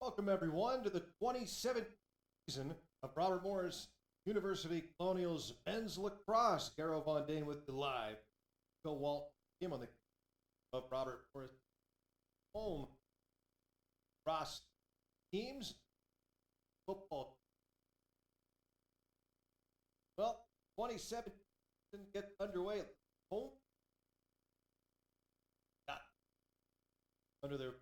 Welcome, everyone, to the 27th season of Robert Morris University Colonials Men's Lacrosse. Garrow Von Dane with you live. Phil Walt, him on the of Robert Morris home lacrosse teams. Football. Well, 27 didn't get underway. Home got under their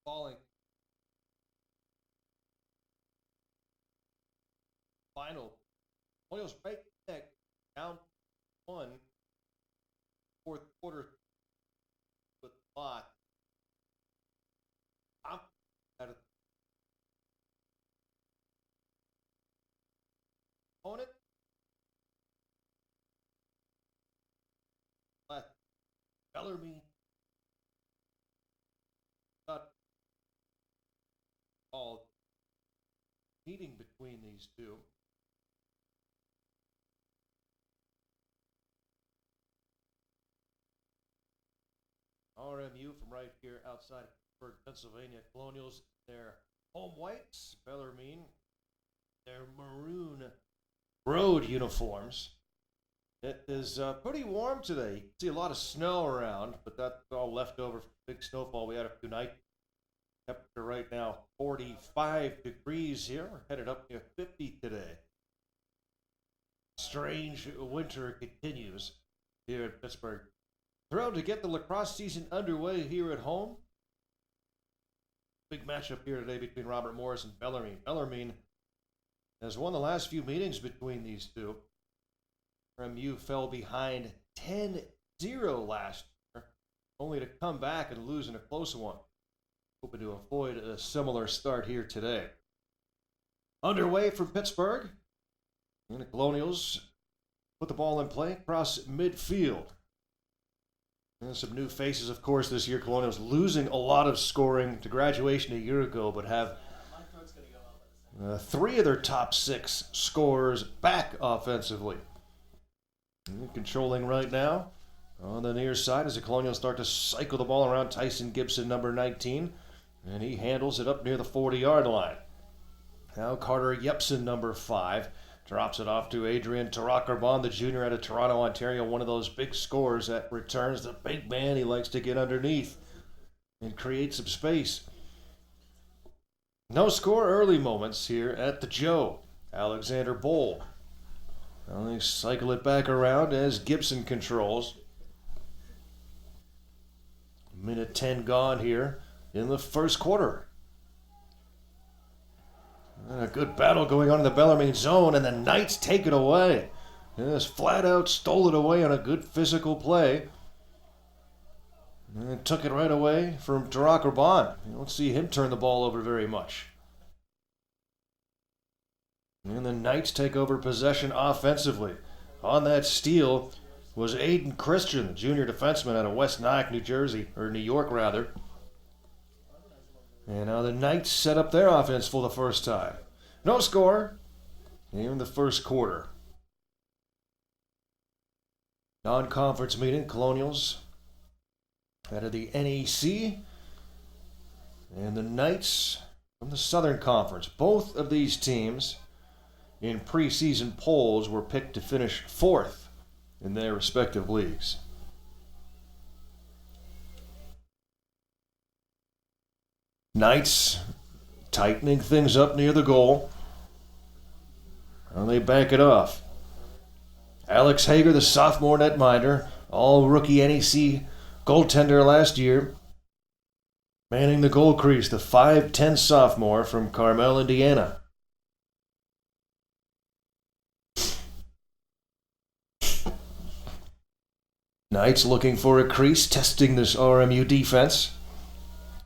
falling final. Colonials right neck down one fourth quarter with a lot. I'm out of opponent. Left Bellarmine got all meeting between these two. RMU from right here outside of Pittsburgh, Pennsylvania. Colonials, their home whites. Bellarmine, their maroon road uniforms. It is pretty warm today. You can see a lot of snow around, but that's all left over from the big snowfall we had a few nights. Temperature right now 45 degrees here. We're headed up near 50 today. Strange winter continues here in Pittsburgh. Thrilled to get the lacrosse season underway here at home. Big matchup here today between Robert Morris and Bellarmine. Bellarmine has won the last few meetings between these two. RMU fell behind 10-0 last year, only to come back and lose in a close one. Hoping to avoid a similar start here today. Underway from Pittsburgh. And the Colonials put the ball in play across midfield. And some new faces, of course, this year. Colonials losing a lot of scoring to graduation a year ago, but have three of their top six scorers back offensively. And controlling right now on the near side as the Colonials start to cycle the ball around. Tyson Gibson, number 19, and he handles it up near the 40-yard line. Now Carter Yepson, number 5, drops it off to Adrian Tarakarbon, the junior out of Toronto, Ontario, one of those big scorers that returns. The big man, he likes to get underneath and create some space. No score early moments here at the Joe. Alexander Bowl. Well, they cycle it back around as Gibson controls. Minute 10 gone here in the first quarter. And a good battle going on in the Bellarmine zone, and the Knights take it away. Just flat out stole it away on a good physical play. And took it right away from Tarakarbon. You don't see him turn the ball over very much. And the Knights take over possession offensively. On that steal was Aiden Christian, the junior defenseman out of West Nyack, New Jersey, or New York rather. And now the Knights set up their offense for the first time. No score in the first quarter. Non-conference meeting, Colonials out of the NEC and the Knights from the Southern Conference. Both of these teams in preseason polls were picked to finish 4th in their respective leagues. Knights tightening things up near the goal. And they bank it off. Alex Hager, the sophomore netminder, all rookie NEC goaltender last year, manning the goal crease, the 5'10" sophomore from Carmel, Indiana. Knights looking for a crease, testing this RMU defense.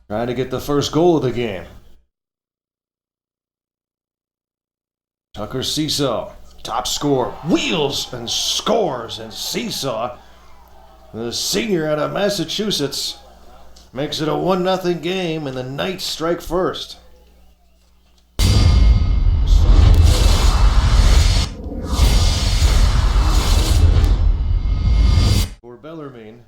Trying to get the first goal of the game. Tucker Seesaw, top scorer, wheels and scores, and Seesaw, the senior out of Massachusetts, makes it a 1-0 game, and the Knights strike first. For Bellarmine,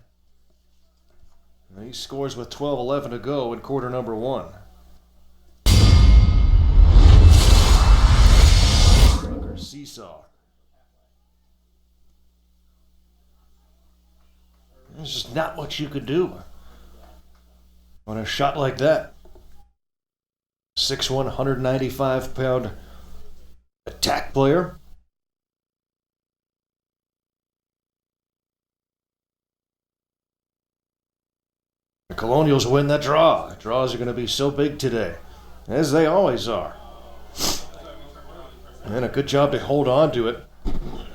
He scores with 12:11 to go in quarter number one. Tucker seesaw. There's just not much you could do on a shot like that. 6'1", 195-pound attack player. The Colonials win that draw. Draws are going to be so big today, as they always are. And a good job to hold on to it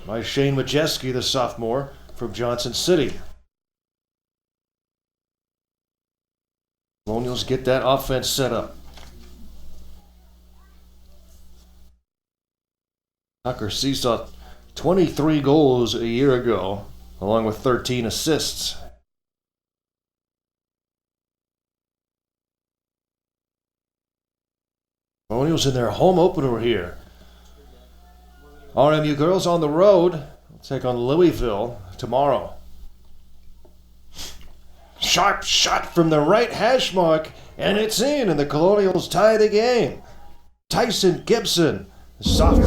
by Shane Majeski, the sophomore from Johnson City. Colonials get that offense set up. Tucker seesaw 23 goals a year ago, along with 13 assists. Colonials in their home opener here. RMU girls on the road. They'll take on Louisville tomorrow. Sharp shot from the right hash mark, and it's in, and the Colonials tie the game. Tyson Gibson, the sophomore.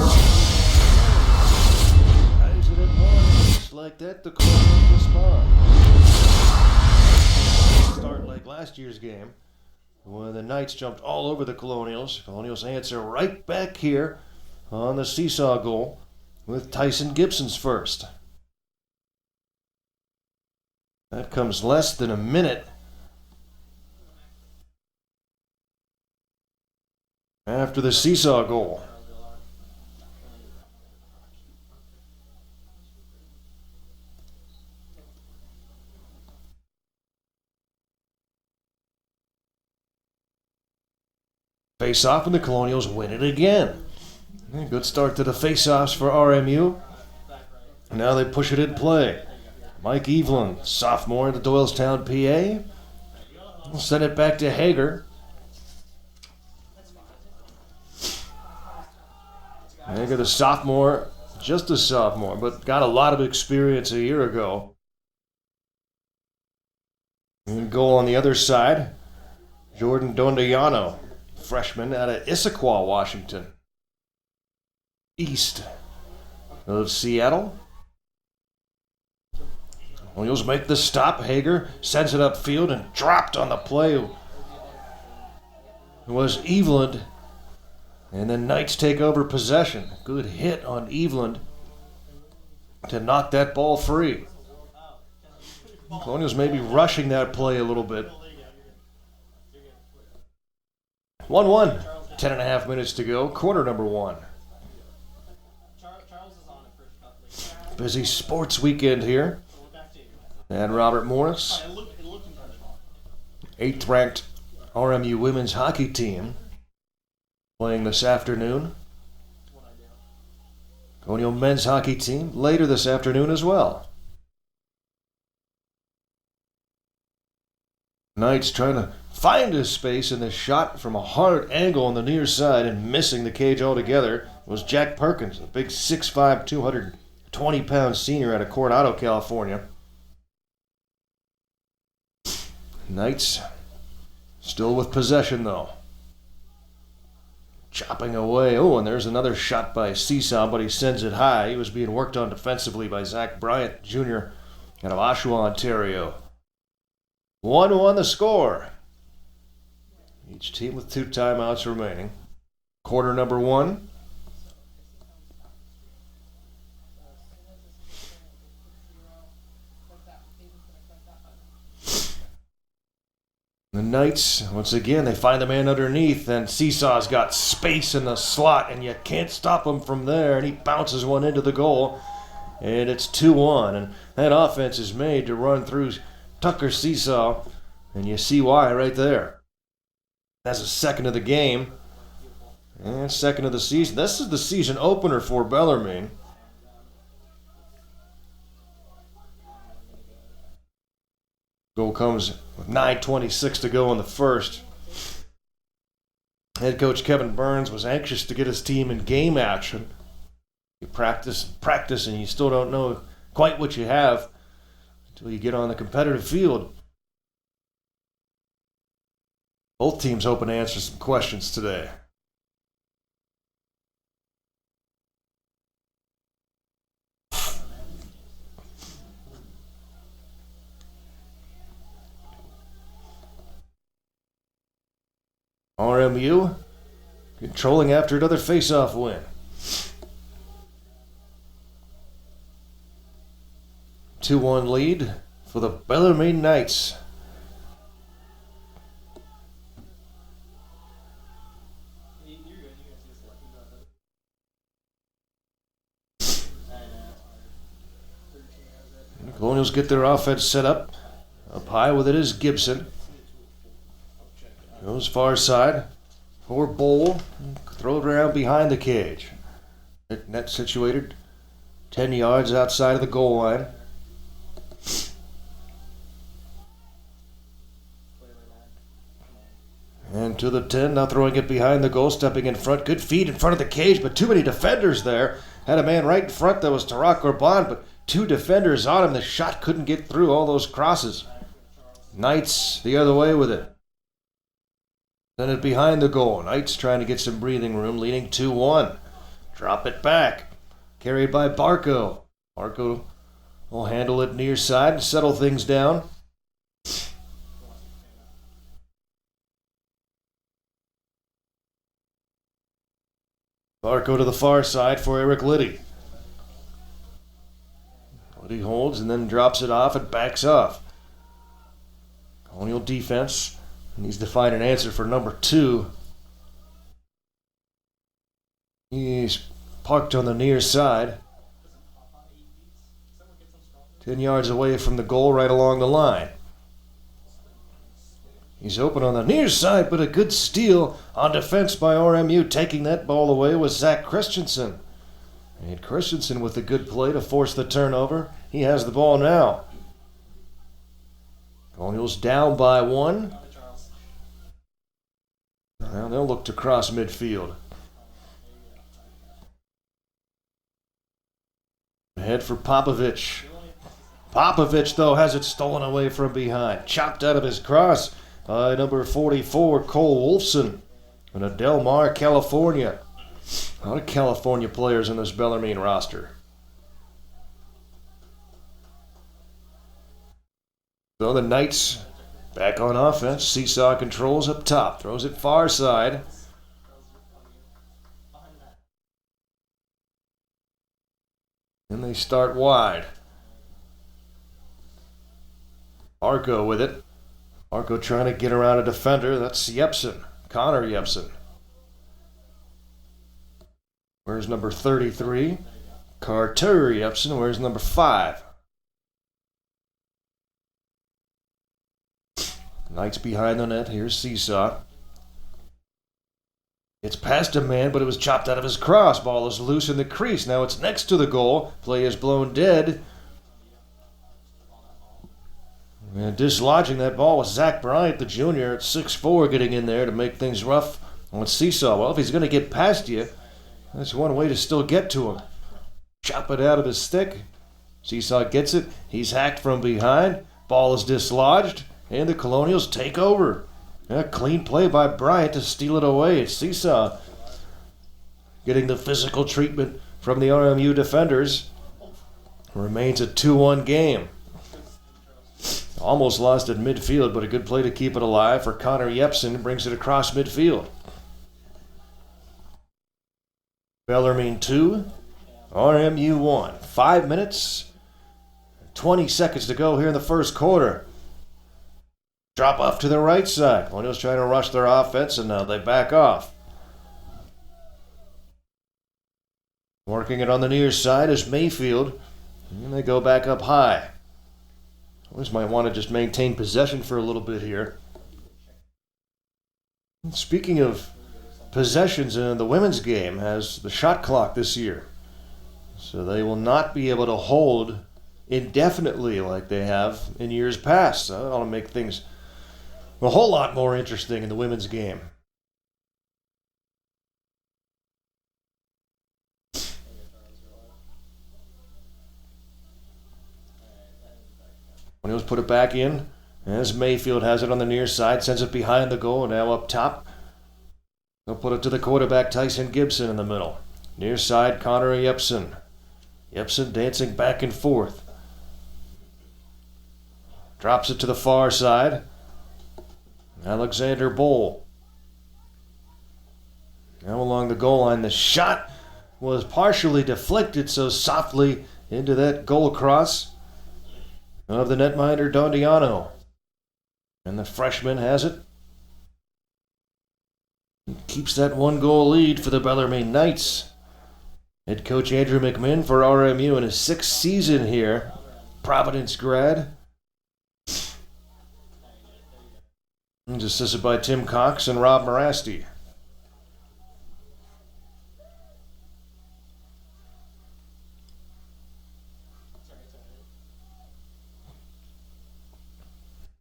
Ties it at one. Just like that, the Colonials respond. Start like last year's game, when the Knights jumped all over the Colonials. Colonials answer right back here on the seesaw goal with Tyson Gibson's first. That comes less than a minute after the seesaw goal. Face off and the Colonials win it again. Good start to the face-offs for RMU. Now they push it in play. Mike Evelyn, sophomore in the Doylestown, PA. We'll send it back to Hager. Hager, the sophomore, just a sophomore, but got a lot of experience a year ago. And goal on the other side, Jordan Dondayano, freshman out of Issaquah, Washington, east of Seattle. Colonials make the stop. Hager sends it upfield and dropped on the play. It was Eveland. And then Knights take over possession. Good hit on Eveland to knock that ball free. Colonials may be rushing that play a little bit. 1-1. 10.5 minutes to go. Quarter number one. Busy sports weekend here. And Robert Morris, 8th-ranked RMU women's hockey team, playing this afternoon. Colonial men's hockey team later this afternoon as well. Knights trying to find a space in this shot from a hard angle on the near side and missing the cage altogether was Jack Perkins, a big 6'5", 220-pound senior out of Coronado, California. Knights still with possession, though. Chopping away. Oh, and there's another shot by Seesaw, but he sends it high. He was being worked on defensively by Zach Bryant, Jr. out of Oshawa, Ontario. 1-1 the score. Each team with 2 timeouts remaining. Quarter number one. The Knights, once again, they find the man underneath, and Seesaw's got space in the slot, and you can't stop him from there, and he bounces one into the goal, and it's 2-1, and that offense is made to run through Tucker Seesaw, and you see why right there. That's a second of the game, and second of the season. This is the season opener for Bellarmine. Goal comes with 9:26 to go in the first. Head coach Kevin Burns was anxious to get his team in game action. You practice, and you still don't know quite what you have until you get on the competitive field. Both teams hoping to answer some questions today. RMU controlling after another face-off win. 2-1 lead for the Bellarmine Knights. The Colonials get their offense set up. Up high with it is Gibson. Goes far side for Bowl. Throw it around behind the cage. Net situated 10 yards outside of the goal line. And to the 10, now throwing it behind the goal, stepping in front. Good feed in front of the cage, but too many defenders there. Had a man right in front that was Tarak Orban, but two defenders on him. The shot couldn't get through all those crosses. Knights the other way with it. Send it behind the goal. Knights trying to get some breathing room, leading 2-1. Drop it back. Carried by Barco. Barco will handle it near side and settle things down. Barco to the far side for Eric Liddy. Liddy holds and then drops it off and backs off. Colonial defense needs to find an answer for number 2. He's parked on the near side. 10 yards away from the goal, right along the line. He's open on the near side, but a good steal on defense by RMU. Taking that ball away was Zach Christensen. And Christensen with a good play to force the turnover. He has the ball now. Colonials down by 1. Now they'll look to cross midfield. Ahead for Popovich. Popovich, though, has it stolen away from behind. Chopped out of his cross by number 44, Cole Wolfson, in Del Mar, California. A lot of California players in this Bellarmine roster. So the Knights back on offense. Seesaw controls up top. Throws it far side. And they start wide. Arco with it. Arco trying to get around a defender. That's Yepsen. Connor Yepsen. Where's number 33? Carter Yepsen. Where's number 5? Knights behind the net. Here's Seesaw. It's past a man, but it was chopped out of his cross. Ball is loose in the crease. Now it's next to the goal. Play is blown dead. And dislodging that ball was Zach Bryant, the junior, at 6'4", getting in there to make things rough on Seesaw. Well, if he's going to get past you, that's one way to still get to him. Chop it out of his stick. Seesaw gets it. He's hacked from behind. Ball is dislodged, and the Colonials take over. A clean play by Bryant to steal it away. It's Seesaw getting the physical treatment from the RMU defenders. Remains a 2-1 game. Almost lost at midfield, but a good play to keep it alive for Connor Yepsen. Brings it across midfield. Bellarmine 2, RMU 1. 5 minutes, 20 seconds to go here in the first quarter. Drop off to the right side. Colonials trying to rush their offense, and now they back off. Working it on the near side is Mayfield, and they go back up high. Colonials might want to just maintain possession for a little bit here. Speaking of possessions, the women's game has the shot clock this year. So they will not be able to hold indefinitely like they have in years past. So that'll make things a whole lot more interesting in the women's game. Colonials put it back in. As Mayfield has it on the near side, sends it behind the goal, now up top. They'll put it to the quarterback, Tyson Gibson, in the middle. Near side, Connor Yepsen. Yepsen dancing back and forth. Drops it to the far side. Alexander Bowl. Now along the goal line, the shot was partially deflected so softly into that goal cross of the netminder Dondiano. And the freshman has it. He keeps that 1-goal lead for the Bellarmine Knights. Head coach Andrew McMinn for RMU in his 6th season here. Providence grad. He's assisted by Tim Cox and Rob Morasti.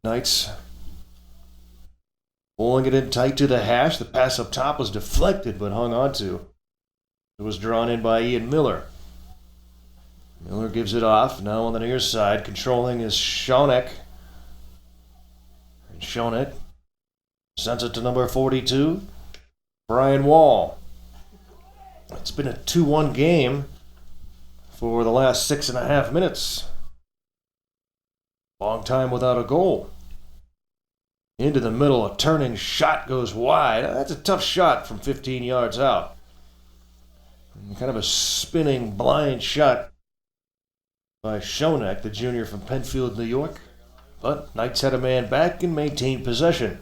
Knights pulling it in tight to the hash. The pass up top was deflected but hung on to. It was drawn in by Ian Miller. Miller gives it off. Now on the near side, controlling is Schoeneck. And Schoeneck sends it to number 42, Brian Wall. It's been a 2-1 game for the last 6.5 minutes. Long time without a goal. Into the middle, a turning shot goes wide. That's a tough shot from 15 yards out. Kind of a spinning blind shot by Schoeneck, the junior from Penfield, New York. But Knights had a man back and maintained possession.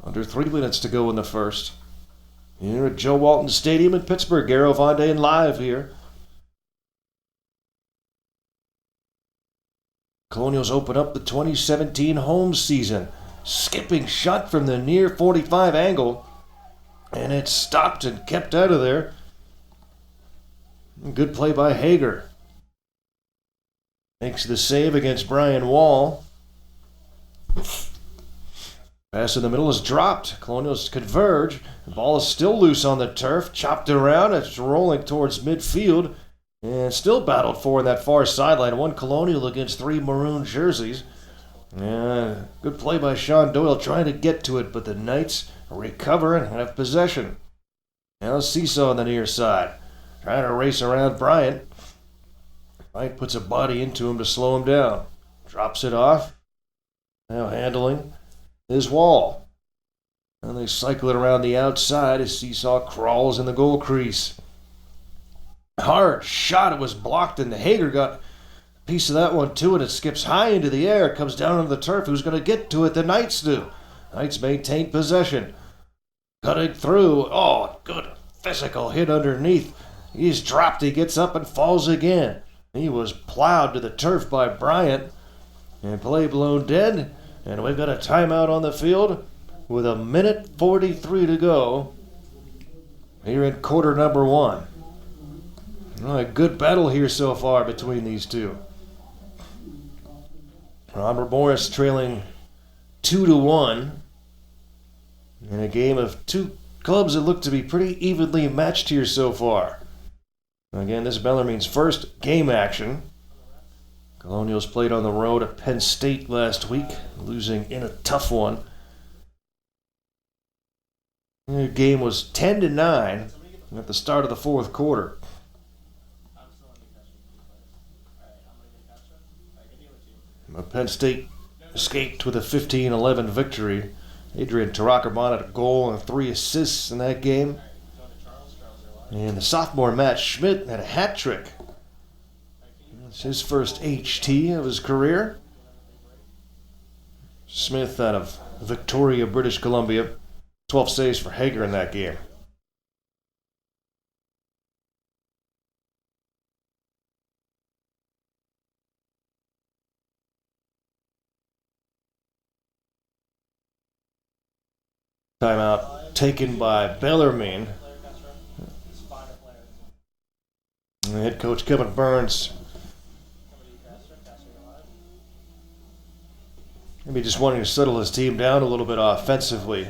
Under 3 minutes to go in the first. Here at Joe Walton Stadium in Pittsburgh. Garo Vondaen live here. Colonials open up the 2017 home season. Skipping shot from the near 45 angle. And it's stopped and kept out of there. Good play by Hager. Makes the save against Brian Wall. Pass in the middle is dropped. Colonials converge. The ball is still loose on the turf. Chopped around. It's rolling towards midfield. And still battled for in that far sideline. 1 Colonial against 3 maroon jerseys. Good play by Sean Doyle trying to get to it, but the Knights recover and have possession. Now Seesaw on the near side. Trying to race around Bryant. Bryant puts a body into him to slow him down. Drops it off. Now handling is Wall. And they cycle it around the outside as Seesaw crawls in the goal crease. Hard shot. It was blocked, and Hager got a piece of that one too, and it skips high into the air. It comes down onto the turf. Who's going to get to it? The Knights do. Knights maintain possession. Cutting through. Oh, good physical hit underneath. He's dropped. He gets up and falls again. He was plowed to the turf by Bryant. And play blown dead. And we've got a timeout on the field with 1:43 to go here in quarter number 1. A good battle here so far between these two. Robert Morris trailing 2-1 in a game of 2 clubs that look to be pretty evenly matched here so far. Again, this is Bellarmine's first game action. Colonials played on the road at Penn State last week, losing in a tough one. The game was 10-9 at the start of the 4th quarter. Penn State escaped with a 15-11 victory. Adrian Tarakamon had a goal and 3 assists in that game. And the sophomore Matt Schmidt had a hat trick. It's his first HT of his career. Smith out of Victoria, British Columbia. 12 saves for Hager in that game. Timeout taken by Bellarmine. And head coach Kevin Burns maybe just wanting to settle his team down a little bit offensively.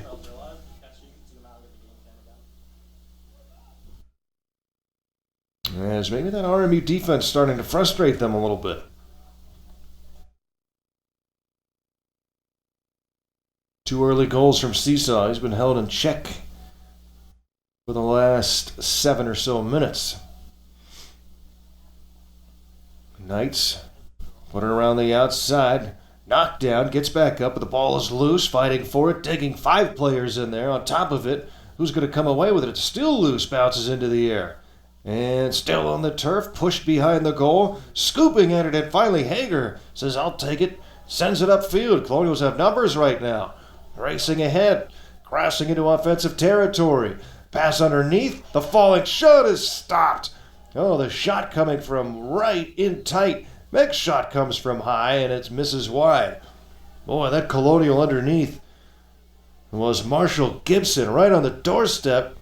As maybe that RMU defense starting to frustrate them a little bit. 2 early goals from Seesaw. He's been held in check for the last 7 or so minutes. Knights put it around the outside. Knockdown, gets back up, but the ball is loose, fighting for it, digging 5 players in there on top of it. Who's going to come away with it? It's still loose, bounces into the air. And still on the turf, pushed behind the goal, scooping at it, and finally Hager says, I'll take it, sends it upfield. Colonials have numbers right now. Racing ahead, crossing into offensive territory. Pass underneath, the falling shot is stopped. Oh, the shot coming from right in tight. Next shot comes from high, and it misses wide. Boy, that Colonial underneath was Marshall Gibson right on the doorstep.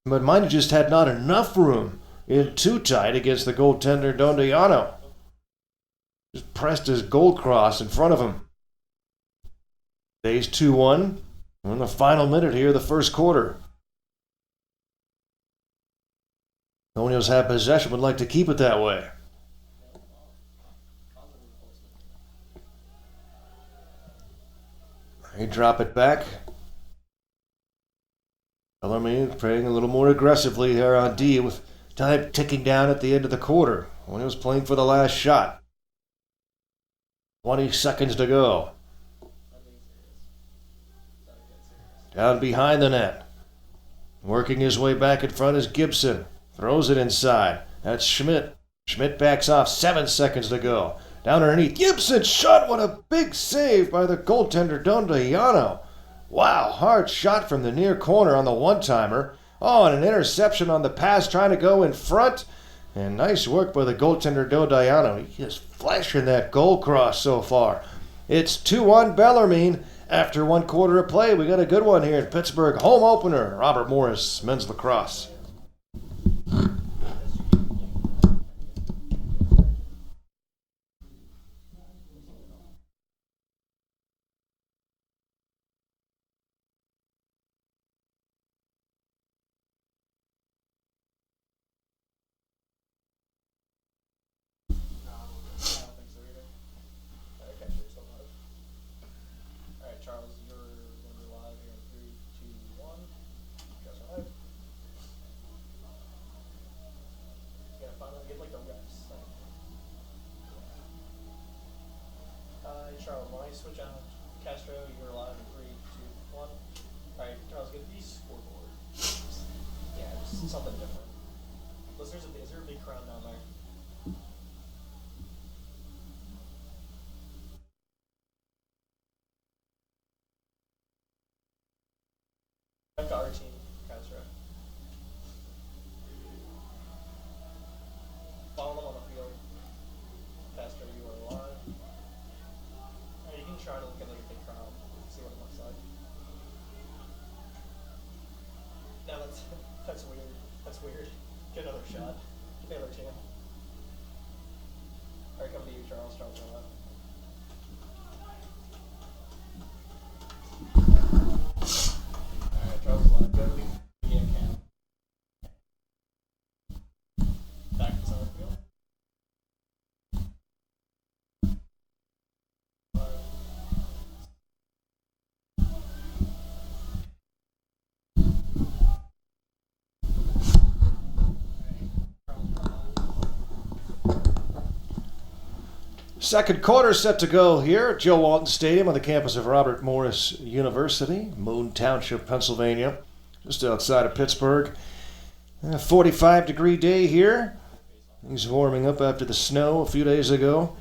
But mine just had not enough room in too tight against the goaltender Dondiano. Just pressed his goal cross in front of him. Stays 2-1 in the final minute here of the first quarter. Colonials have possession, would like to keep it that way. They drop it back. Bellarmine playing a little more aggressively here on D with time ticking down at the end of the quarter when he was playing for the last shot. 20 seconds to go. Down behind the net. Working his way back in front is Gibson. Throws it inside. That's Schmidt. Schmidt backs off. 7 seconds to go. Down underneath. Gibson shot. What a big save by the goaltender Dondiano. Wow, hard shot from the near corner on the one-timer. Oh, and an interception on the pass trying to go in front. And nice work by the goaltender Dondiano. He is flashing that goal cross so far. It's 2-1 Bellarmine. After 1 quarter of play, we got a good one here in Pittsburgh. Home opener. Robert Morris, men's lacrosse. Charles, when I switch on Castro, you're live in 3, 2, 1. Alright, Charles, get these scoreboard. Yeah, just something different. Is there a big crown down there? Back to our team, Castro. Follow them on the field. Castro, you are live. You can try to look at like a big crowd, see what it looks like. No, that's weird. That's weird. Get another shot. Get the other team. Alright, coming to you, Charles. Charles, go left. Alright, Charles is left. Go to the game cam. Back to center field. Second quarter set to go here at Joe Walton Stadium on the campus of Robert Morris University, Moon Township, Pennsylvania, just outside of Pittsburgh. 45-degree day here. Things warming up after the snow a few days ago.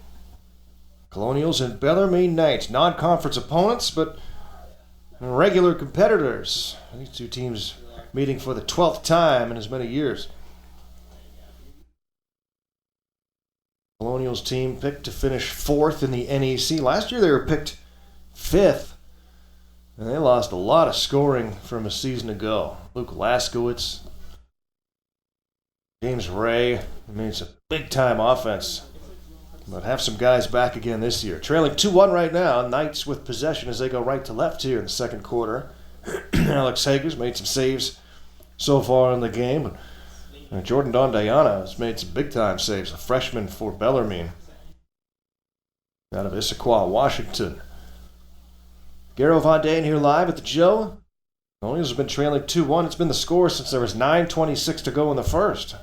Colonials and Bellarmine Knights, non-conference opponents, but regular competitors. These two teams meeting for the 12th time in as many years. Colonials team picked to finish 4th in the NEC. Last year they were picked 5th, and they lost a lot of scoring from a season ago. Luke Laskowitz, James Ray, it's a big-time offense. But have some guys back again this year. Trailing 2-1 right now. Knights with possession as they go right to left here in the second quarter. Alex Hager's made some saves so far in the game. Jordan Dondiana has made some big-time saves, a freshman for Bellarmine out of Issaquah, Washington. Garo Von Dane here live at the Joe. Colonials have been trailing 2-1. It's been the score since there was 9:26 to go in the first.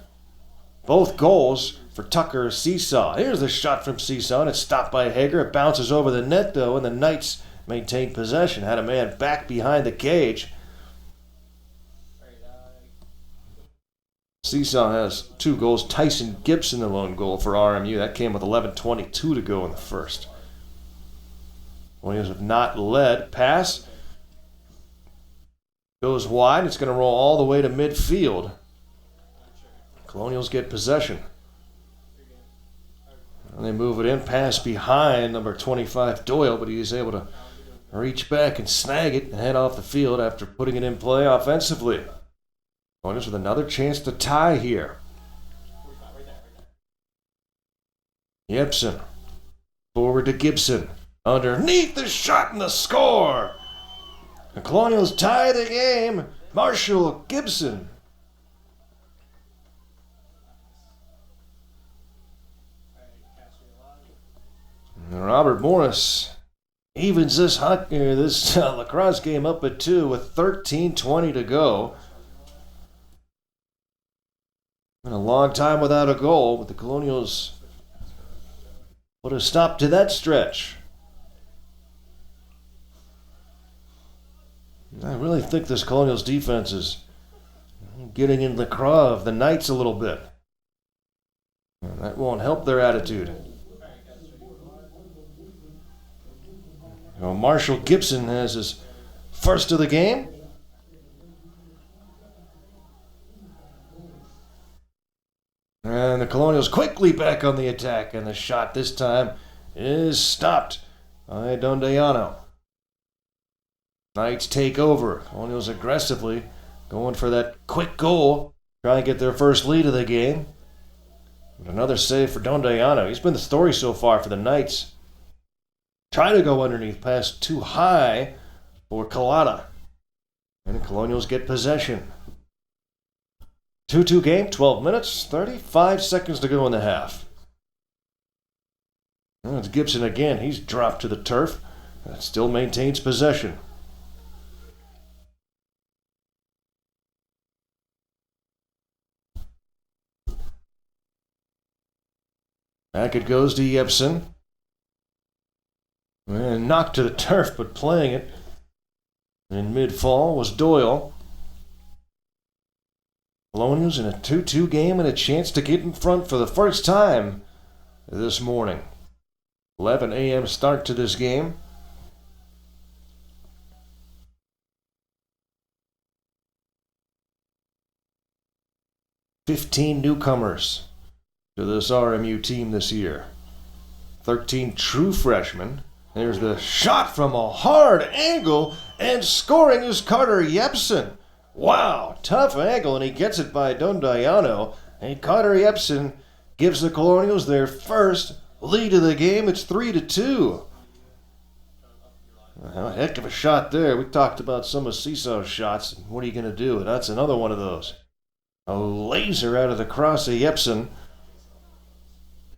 Both goals for Tucker Seesaw. Here's the shot from Seesaw, and it's stopped by Hager. It bounces over the net, though, and the Knights maintained possession. Had a man back behind the cage. Seesaw has 2 goals. Tyson Gibson, the lone goal for RMU. That came with 11:22 to go in the first. Williams have not led. Pass goes wide. It's going to roll all the way to midfield. Colonials get possession. And they move it in. Pass behind number 25 Doyle, but he's able to reach back and snag it and head off the field after putting it in play offensively. Colonials with another chance to tie here. Gibson. Forward to Gibson. Underneath the shot and the score. The Colonials tie the game. Marshall Gibson. And Robert Morris evens this lacrosse game up at 2 with 13:20 to go. Been a long time without a goal, but the Colonials put a stop to that stretch. I really think this Colonials defense is getting in the craw of the Knights a little bit. And that won't help their attitude. Well, Marshall Gibson has his first of the game. And the Colonials quickly back on the attack, and the shot this time is stopped by Dondayano. Knights take over. Colonials aggressively going for that quick goal, trying to get their first lead of the game. But another save for Dondayano. He's been the story so far for the Knights. Try to go underneath, pass too high for Collada. And the Colonials get possession. 2-2 game, 12 minutes, 35 seconds to go in the half. And it's Gibson again. He's dropped to the turf. That still maintains possession. Back it goes to Yepsen. And knocked to the turf, but playing it in mid-fall was Doyle. Colonials in a 2-2 game and a chance to get in front for the first time this morning. 11 a.m. start to this game. "15 newcomers to this RMU team this year. 13 true freshmen. There's the shot from a hard angle, and scoring is Carter Yepsen. Wow, tough angle, and he gets it by Dondayano. And Carter Yepsen gives the Colonials their first lead of the game. It's 3-2. A heck of a shot there. We talked about some of Seesaw's shots. What are you going to do? That's another one of those. A laser out of the cross of Yepsen.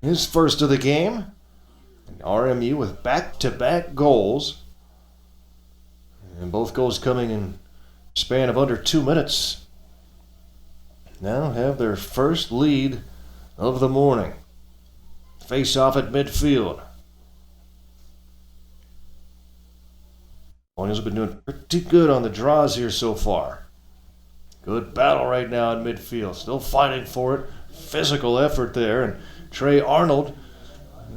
His first of the game. And RMU with back-to-back goals. And both goals coming in a span of under 2 minutes. Now have their first lead of the morning. Face off at midfield. Colonials have been doing pretty good on the draws here so far. Good battle right now in midfield. Still fighting for it. Physical effort there. And Trey Arnold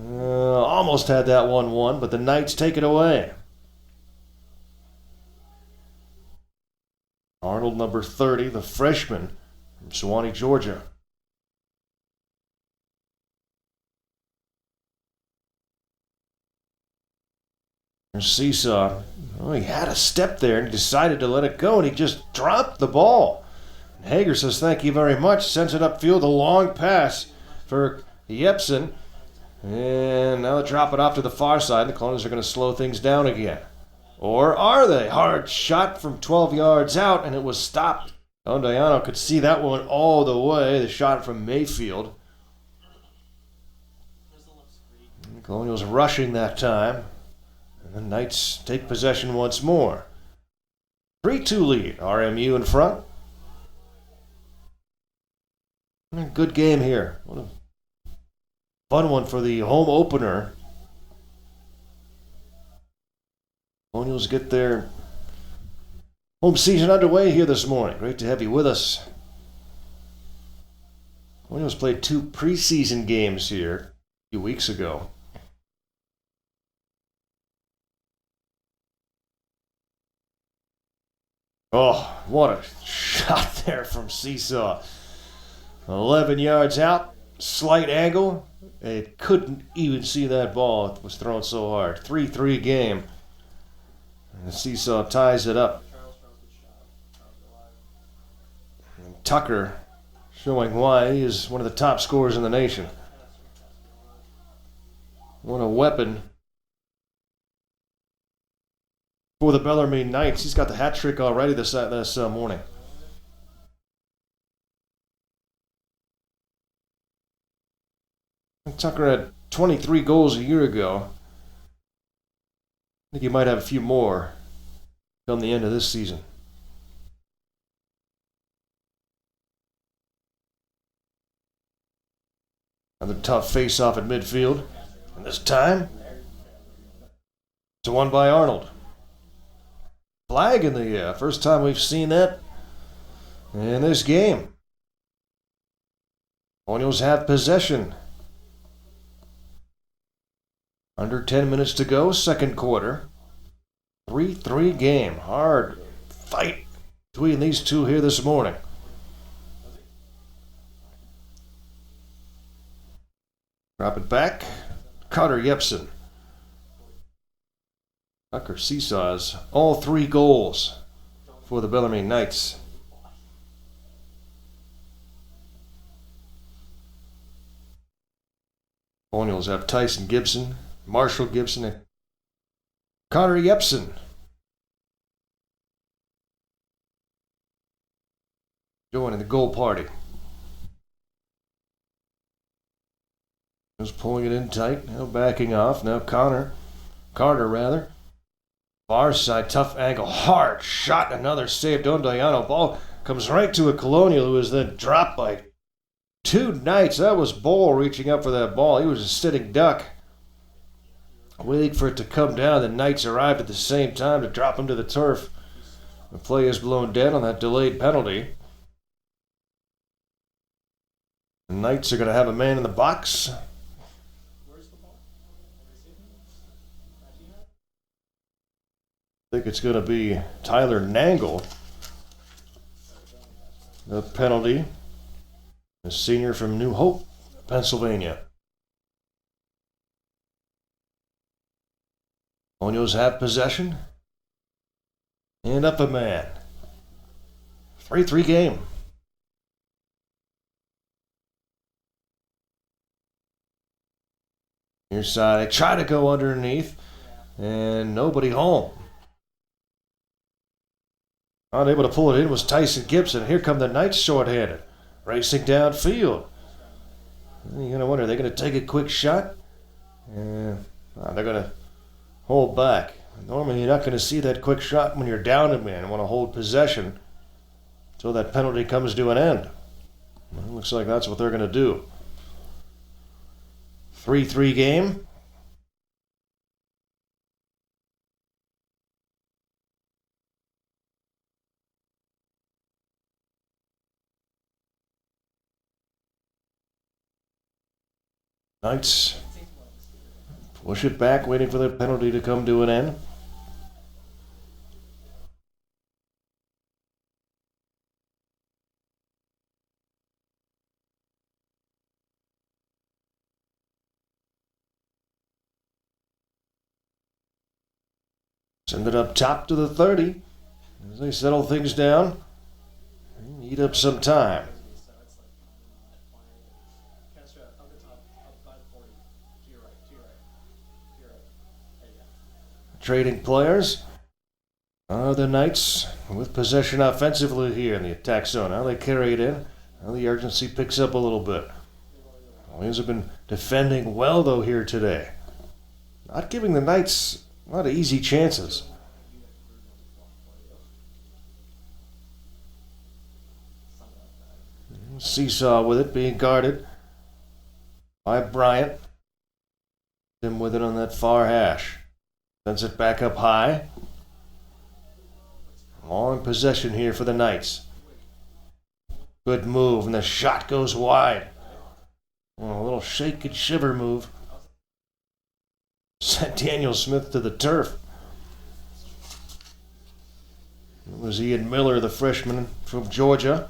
almost had that 1-1, but the Knights take it away. Arnold, number 30, the freshman from Suwanee, Georgia. There's Seesaw. Oh, he had a step there and he decided to let it go, and he just dropped the ball. And Hager says thank you very much, sends it upfield, a long pass for Yepsen. And now they drop it off to the far side. The Colonials are going to slow things down again. Or are they? Hard shot from 12 yards out, and it was stopped. Dondayano could see that one all the way. The shot from Mayfield. The Colonials rushing that time. And the Knights take possession once more. 3-2 lead. RMU in front. Good game here. What a fun one for the home opener. Colonials get their home season underway here this morning. Great to have you with us. Colonials played 2 preseason games here a few weeks ago. Oh, what a shot there from Seesaw. 11 yards out, slight angle. It couldn't even see that ball. It was thrown so hard. 3-3 game. And Seesaw ties it up. And Tucker showing why he is one of the top scorers in the nation. What a weapon for the Bellarmine Knights. He's got the hat trick already this morning. Tucker had 23 goals a year ago. I think he might have a few more come the end of this season. Another tough face-off at midfield. And this time, it's one by Arnold. Flag in the air. First time we've seen that in this game. Colonials have possession. Under 10 minutes to go, second quarter. 3-3 game. Hard fight between these two here this morning. Drop it back. Carter Yepsen. Tucker Seesaws all 3 goals for the Bellarmine Knights. Colonials have Tyson Gibson, Marshall Gibson, and Carter Yepsen. Joining the goal party. Just pulling it in tight, now backing off. Now Carter, far side, tough angle, hard shot, another save. Don Diano, ball comes right to a Colonial who is then dropped by 2 Knights. That was Ball reaching up for that ball. He was a sitting duck, waiting for it to come down. The Knights arrived at the same time to drop him to the turf. The play is blown dead on that delayed penalty. The Knights are going to have a man in the box. I think it's going to be Tyler Nangle. The penalty. A senior from New Hope, Pennsylvania. Colonials have possession. And up a man. 3-3 game. Near side, they try to go underneath. And nobody home. Unable to pull it in was Tyson Gibson. Here come the Knights shorthanded. Racing downfield. You're going to wonder, are they going to take a quick shot? They're going to hold back. Normally, you're not going to see that quick shot when you're down a man and want to hold possession until that penalty comes to an end. It looks like that's what they're going to do. 3-3 game. Knights push it back, waiting for the penalty to come to an end. Send it up top to the 30 as they settle things down and eat up some time. Trading players are the Knights with possession offensively here in the attack zone. Now they carry it in. Now the urgency picks up a little bit. Williams have been defending well, though, here today. Not giving the Knights A lot of easy chances. Seesaw with it, being guarded by Bryant. Him with it on that far hash. Sends it back up high. Long possession here for the Knights. Good move, and the shot goes wide. Oh, a little shake and shiver move. Sent Daniel Smith to the turf. It was Ian Miller, the freshman from Georgia,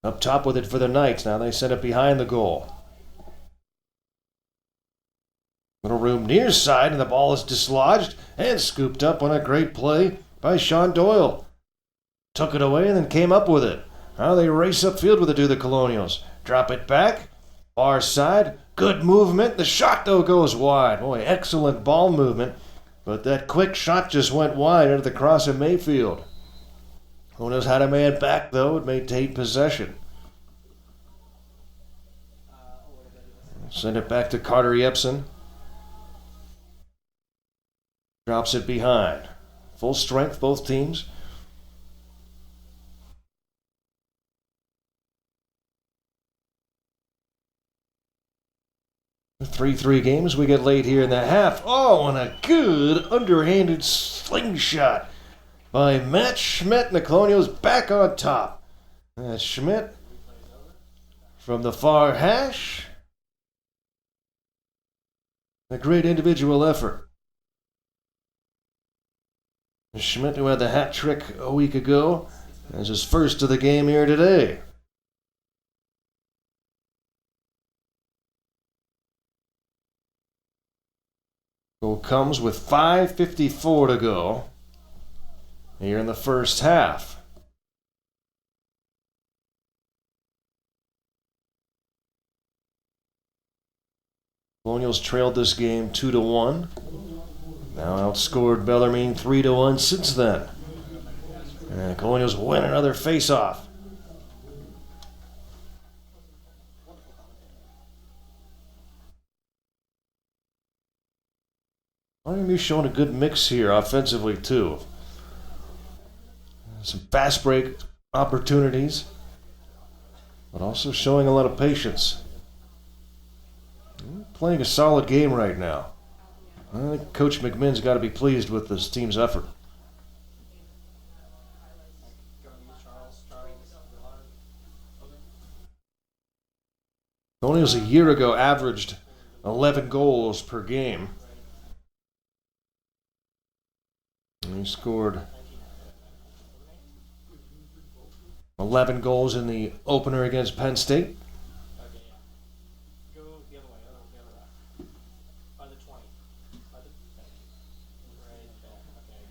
up top with it for the Knights. Now they send it behind the goal. Little room near side, and the ball is dislodged and scooped up on a great play by Sean Doyle. Took it away and then came up with it. Now they race upfield with it to the Colonials. Drop it back. Far side. Good movement. The shot, though, goes wide. Boy, excellent ball movement. But that quick shot just went wide into the cross of Mayfield. Colonials had a man back, though, and maintained possession. Send it back to Carter Yepsen. Drops it behind. Full strength, both teams. The 3-3 games we get late here in the half. Oh, and a good underhanded slingshot by Matt Schmidt, and the Colonials back on top. That's Schmidt from the far hash. A great individual effort. Schmidt, who had the hat trick a week ago, has his first of the game here today. Goal comes with 5:54 to go here in the first half. Colonials trailed this game 2-1. Now outscored Bellarmine 3-1 since then. And Colonials win another face-off. RMU showing a good mix here offensively too. Some fast break opportunities, but also showing a lot of patience. Playing a solid game right now. I think Coach McMinn's got to be pleased with this team's effort. Colonials a year ago averaged 11 goals per game. And he scored 11 goals in the opener against Penn State.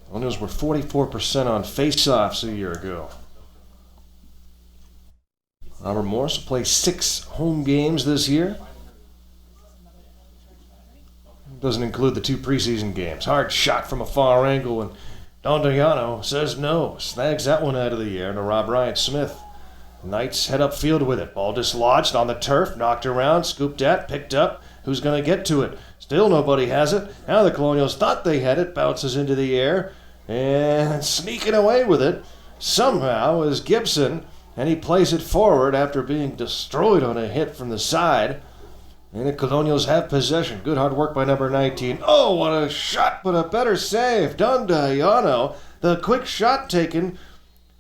Colonials were 44% on face-offs a year ago. Robert Morris will play 6 home games this year. Doesn't include the 2 preseason games. Hard shot from a far angle, and Dondayano says no. Snags that one out of the air to Rob Ryan Smith. Knights head upfield with it. Ball dislodged on the turf, knocked around, scooped at, picked up. Who's going to get to it? Still nobody has it. Now the Colonials thought they had it. Bounces into the air. And sneaking away with it somehow is Gibson. And he plays it forward after being destroyed on a hit from the side. And the Colonials have possession. Good hard work by number 19. Oh, what a shot, but a better save. Dondayano. The quick shot taken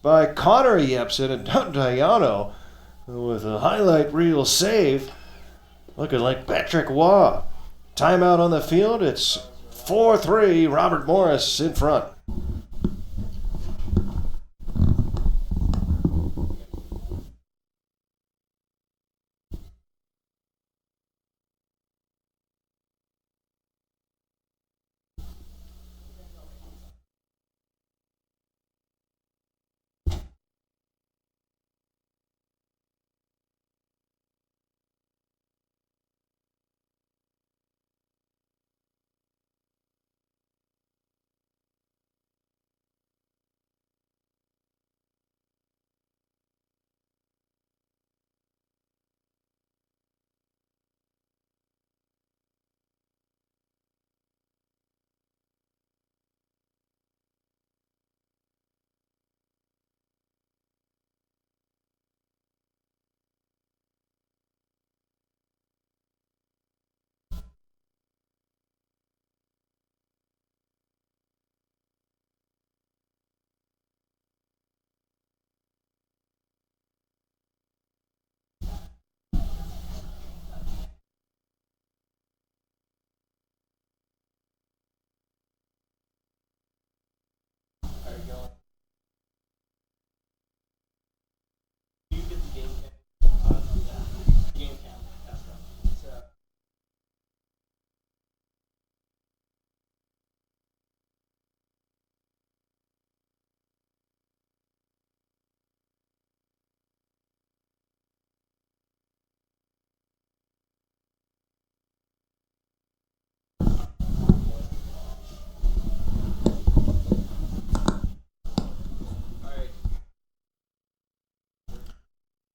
by Connor Yepsen, and Dondayano with a highlight reel save. Looking like Patrick Waugh. Timeout on the field. It's 4-3. Robert Morris in front.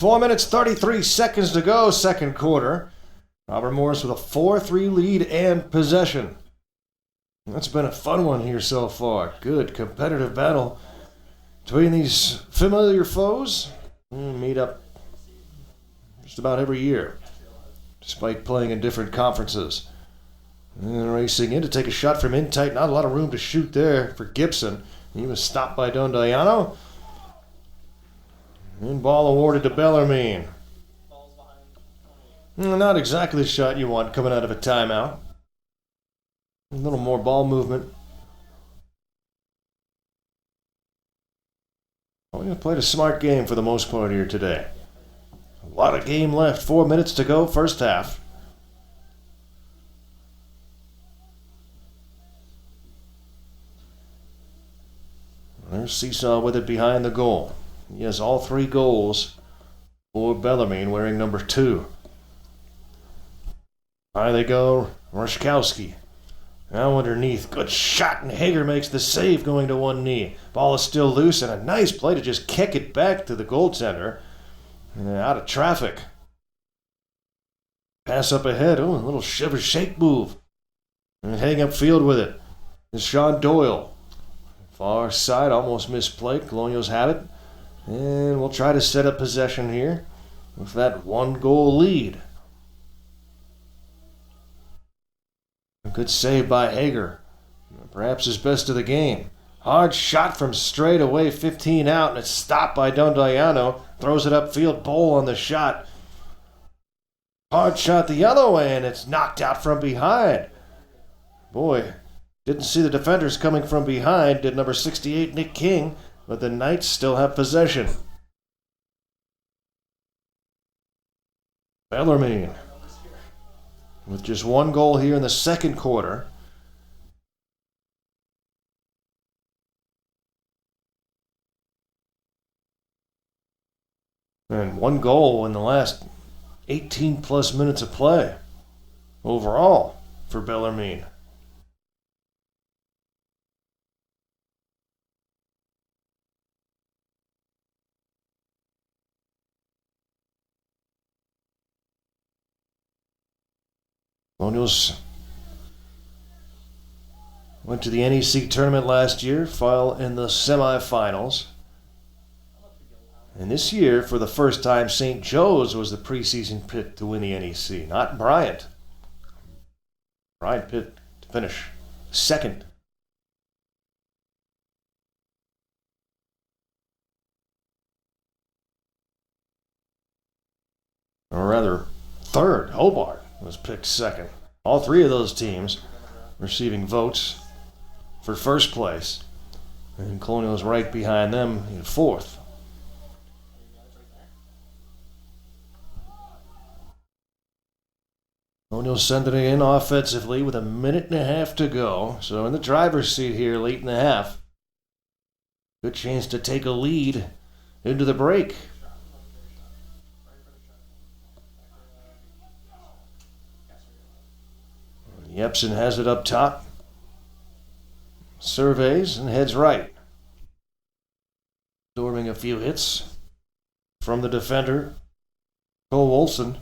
4 minutes, 33 seconds to go, second quarter. Robert Morris with a 4-3 lead and possession. That's been a fun one here so far. Good competitive battle between these familiar foes. Meet up just about every year, despite playing in different conferences. And racing in to take a shot from in tight. Not a lot of room to shoot there for Gibson. He was stopped by Dondayano. And ball awarded to Bellarmine. Not exactly the shot you want coming out of a timeout. A little more ball movement. Well, we played a smart game for the most part here today. A lot of game left. 4 minutes to go, first half. There's Seesaw with it behind the goal. He has all 3 goals for Bellarmine, wearing number 2. High they go, Rashkowski. Now underneath, good shot, and Hager makes the save going to one knee. Ball is still loose, and a nice play to just kick it back to the goaltender. And out of traffic. Pass up ahead, a little shiver shake move. And hang upfield with it is Sean Doyle. Far side, almost misplayed. Colonials have it. And we'll try to set up possession here with that 1-goal lead. A good save by Hager. Perhaps his best of the game. Hard shot from straight away, 15 out, and it's stopped by Dondayano. Throws it upfield, Bowl on the shot. Hard shot the other way, and it's knocked out from behind. Boy, didn't see the defenders coming from behind, did number 68, Nick King, but the Knights still have possession. Bellarmine with just 1 goal here in the second quarter. And 1 goal in the last 18-plus minutes of play overall for Bellarmine. Colonials went to the NEC tournament last year, fell in the semifinals. And this year, for the first time, St. Joe's was the preseason pick to win the NEC, not Bryant. Bryant picked to finish second. Or rather, third. Hobart was picked second. All 3 of those teams receiving votes for first place. And Colonials right behind them in fourth. Colonials sending it in offensively with 1.5 minutes to go. So in the driver's seat here late in the half. Good chance to take a lead into the break. Yepson has it up top. Surveys and heads right. Absorbing a few hits from the defender, Cole Wolfson.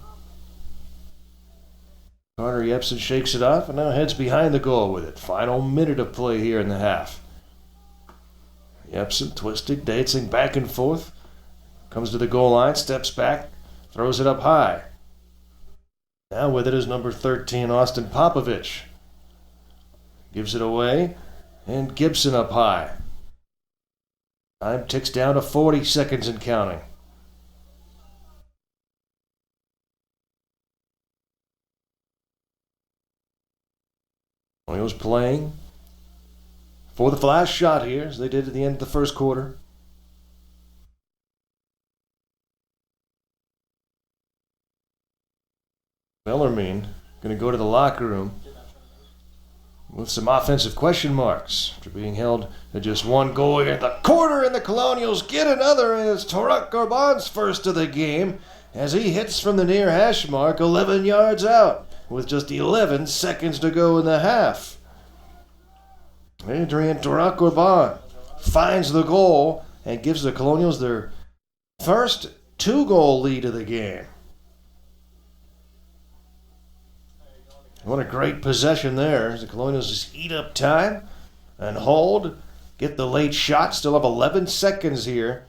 Carter Yepson shakes it off and now heads behind the goal with it. Final minute of play here in the half. Yepson twisting, dancing back and forth. Comes to the goal line, steps back, throws it up high. Now with it is number 13, Austin Popovich. Gives it away, and Gibson up high. Time ticks down to 40 seconds and counting. Orioles playing for the flash shot here, as they did at the end of the first quarter. Bellarmine going to go to the locker room with some offensive question marks after being held to just 1 goal here at the corner, and the Colonials get another, and it's Tarak Gorban's first of the game as he hits from the near hash mark 11 yards out with just 11 seconds to go in the half. Adrian Tarak Gorban finds the goal and gives the Colonials their first 2-goal lead of the game. What a great possession there. The Colonials just eat up time and hold. Get the late shot. Still have 11 seconds here.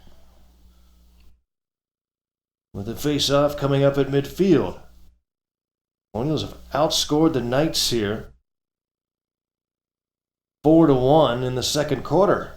With the face-off coming up at midfield. Colonials have outscored the Knights here 4-1 in the second quarter.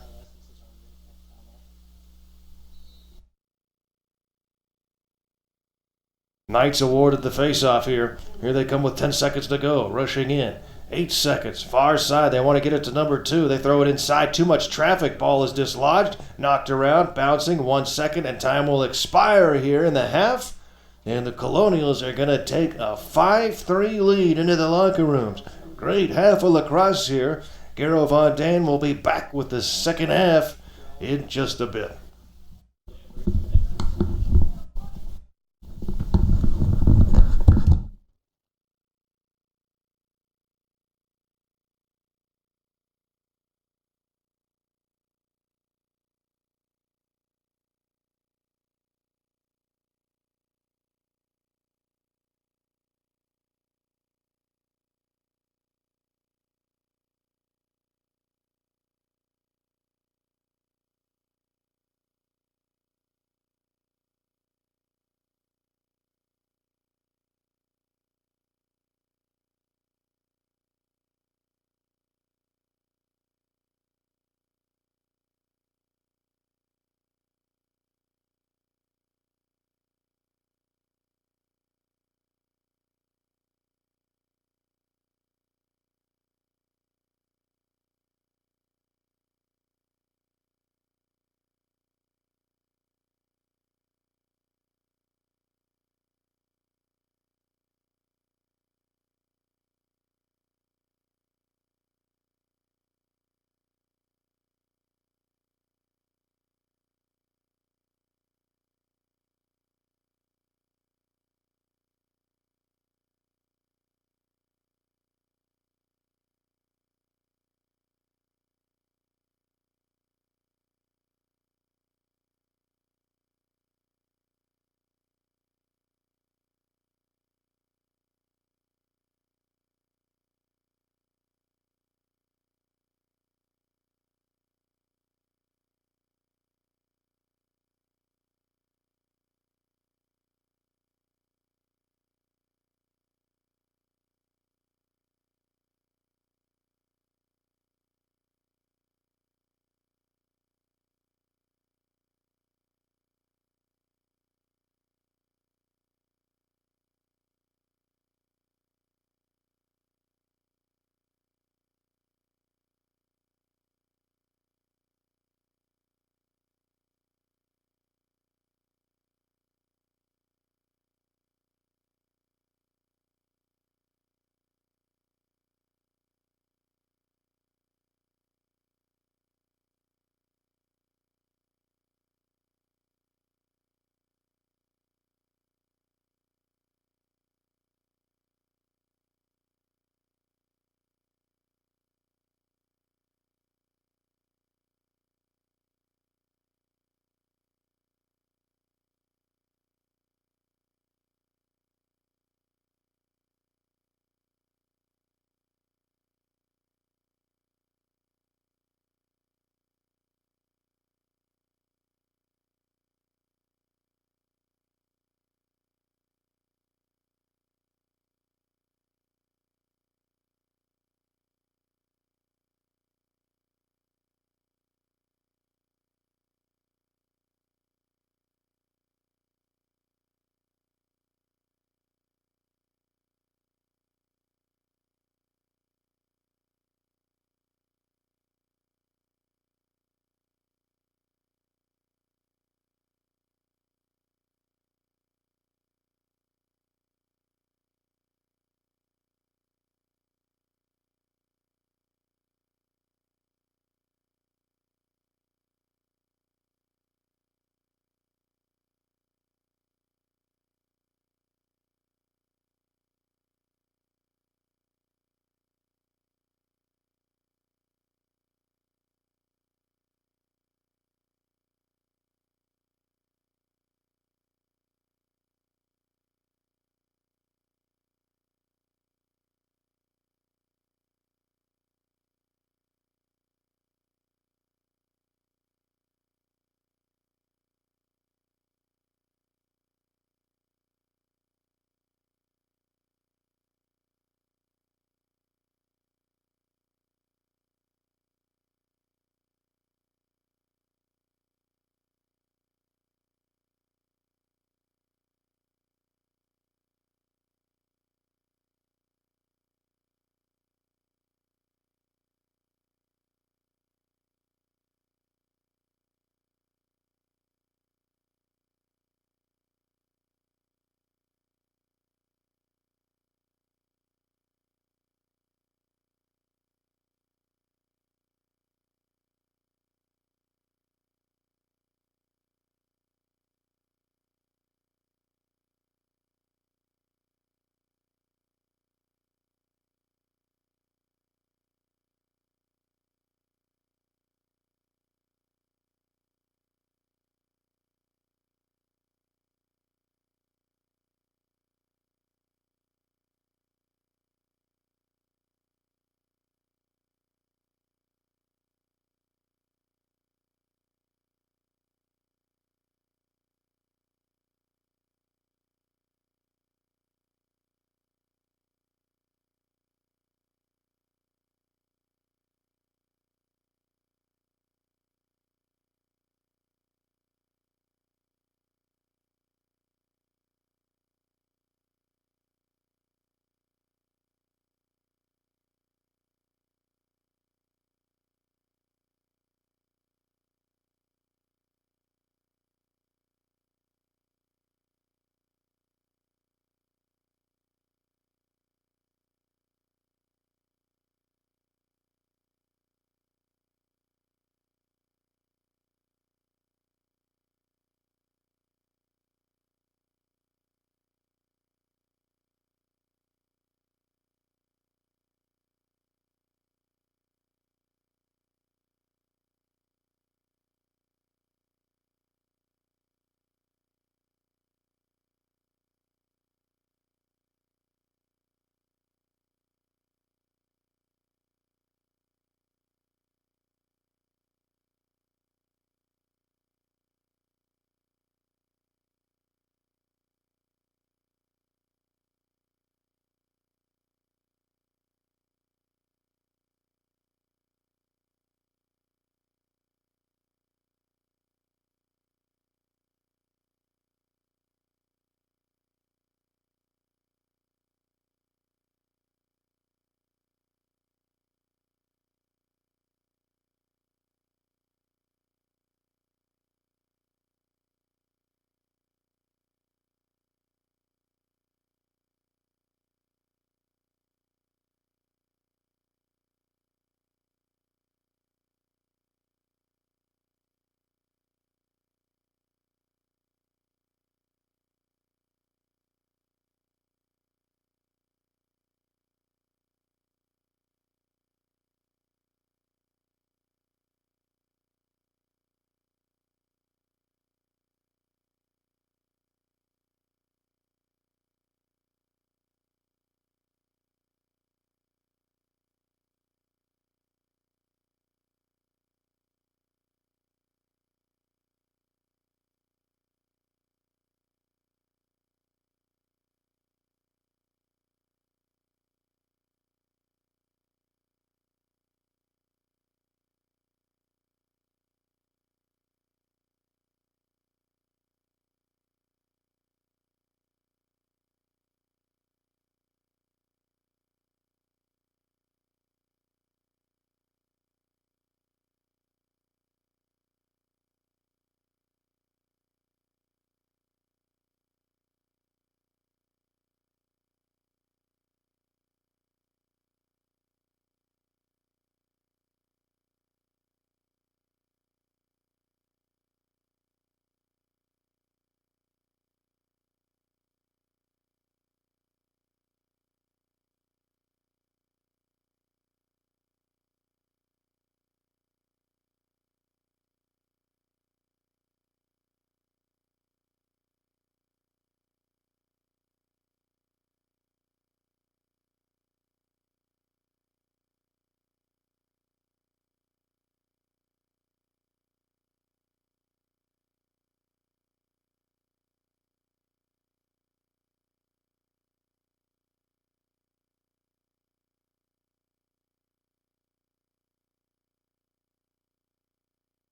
Knights awarded the face-off here. Here they come with 10 seconds to go. Rushing in. 8 seconds. Far side. They want to get it to number 2. They throw it inside. Too much traffic. Ball is dislodged. Knocked around. Bouncing. 1 second. And time will expire here in the half. And the Colonials are going to take a 5-3 lead into the locker rooms. Great half of lacrosse here. Garo Von Daan will be back with the second half in just a bit.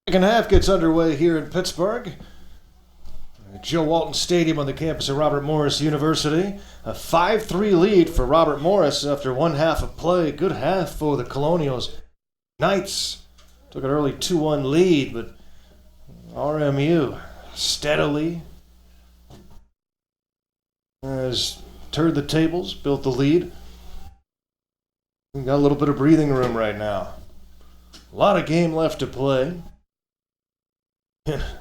Second half gets underway here in Pittsburgh. At Joe Walton Stadium on the campus of Robert Morris University. A 5-3 lead for Robert Morris after one half of play. Good half for the Colonials. Knights took an early 2-1 lead, but RMU steadily has turned the tables, built the lead. We've got a little bit of breathing room right now. A lot of game left to play.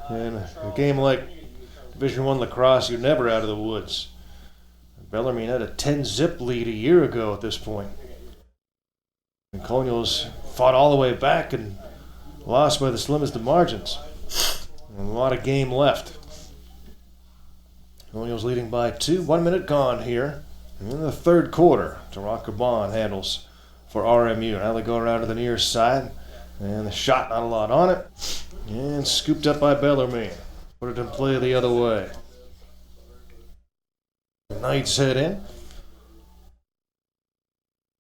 In a game like Division I lacrosse, you're never out of the woods. Bellarmine had a 10-zip lead a year ago at this point. And Colonials fought all the way back and lost by the slimmest of margins. And a lot of game left. Colonials leading by 2. 1 minute gone here in the third quarter. Taraka Bond handles for RMU. Now they go around to the near side. And the shot, not a lot on it. And scooped up by Bellarmine. Put it in play the other way. The Knights head in.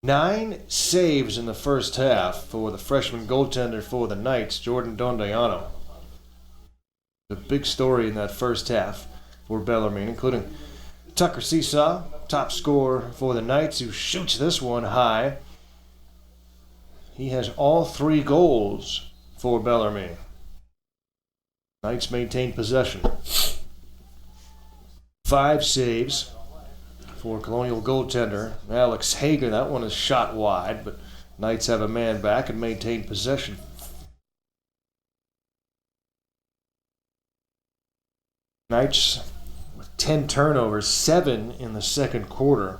9 saves in the first half for the freshman goaltender for the Knights, Jordan Dondiano. The big story in that first half for Bellarmine, including Tucker Seesaw, top scorer for the Knights, who shoots this one high. He has all 3 goals for Bellarmine. Knights maintain possession. 5 saves for Colonial goaltender Alex Hager. That one is shot wide, but Knights have a man back and maintain possession. Knights with 10 turnovers, 7 in the second quarter.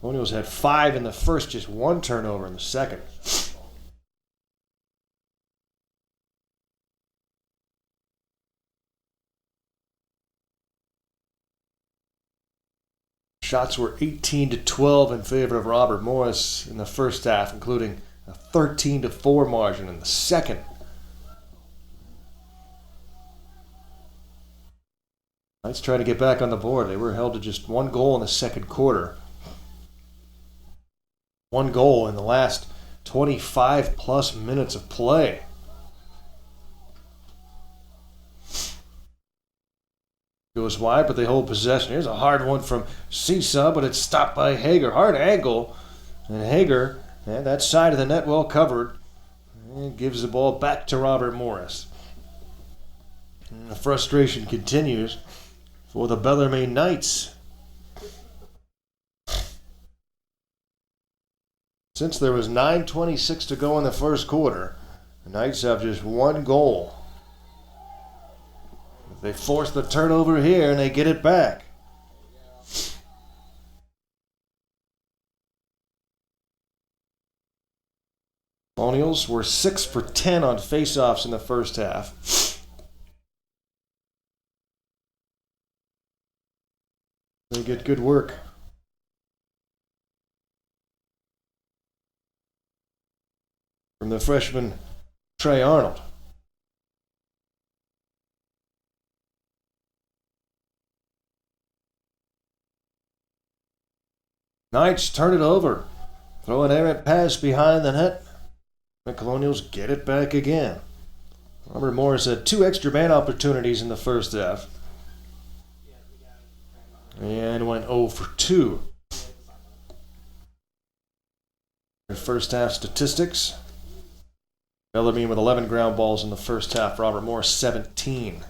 Colonials had 5 in the first, just 1 turnover in the second. Shots were 18-12 in favor of Robert Morris in the first half, including a 13-4 margin in the second. Knights try to get back on the board. They were held to just 1 goal in the second quarter. 1 goal in the last 25-plus minutes of play. Goes wide, but they hold possession. Here's a hard one from Seesaw, but it's stopped by Hager. Hard angle, and Hager, and that side of the net well covered, and gives the ball back to Robert Morris. And the frustration continues for the Bellarmine Knights. Since there was 9:26 to go in the first quarter, the Knights have just 1 goal. They force the turnover here and they get it back. Colonials were 6 for 10 on faceoffs in the first half. They get good work. From the freshman Trey Arnold. Knights turn it over. Throw an errant pass behind the net. The Colonials get it back again. Robert Morris had 2 extra man opportunities in the first half. And went 0 for 2. Their first half statistics. Bellarmine with 11 ground balls in the first half. Robert Morris 17.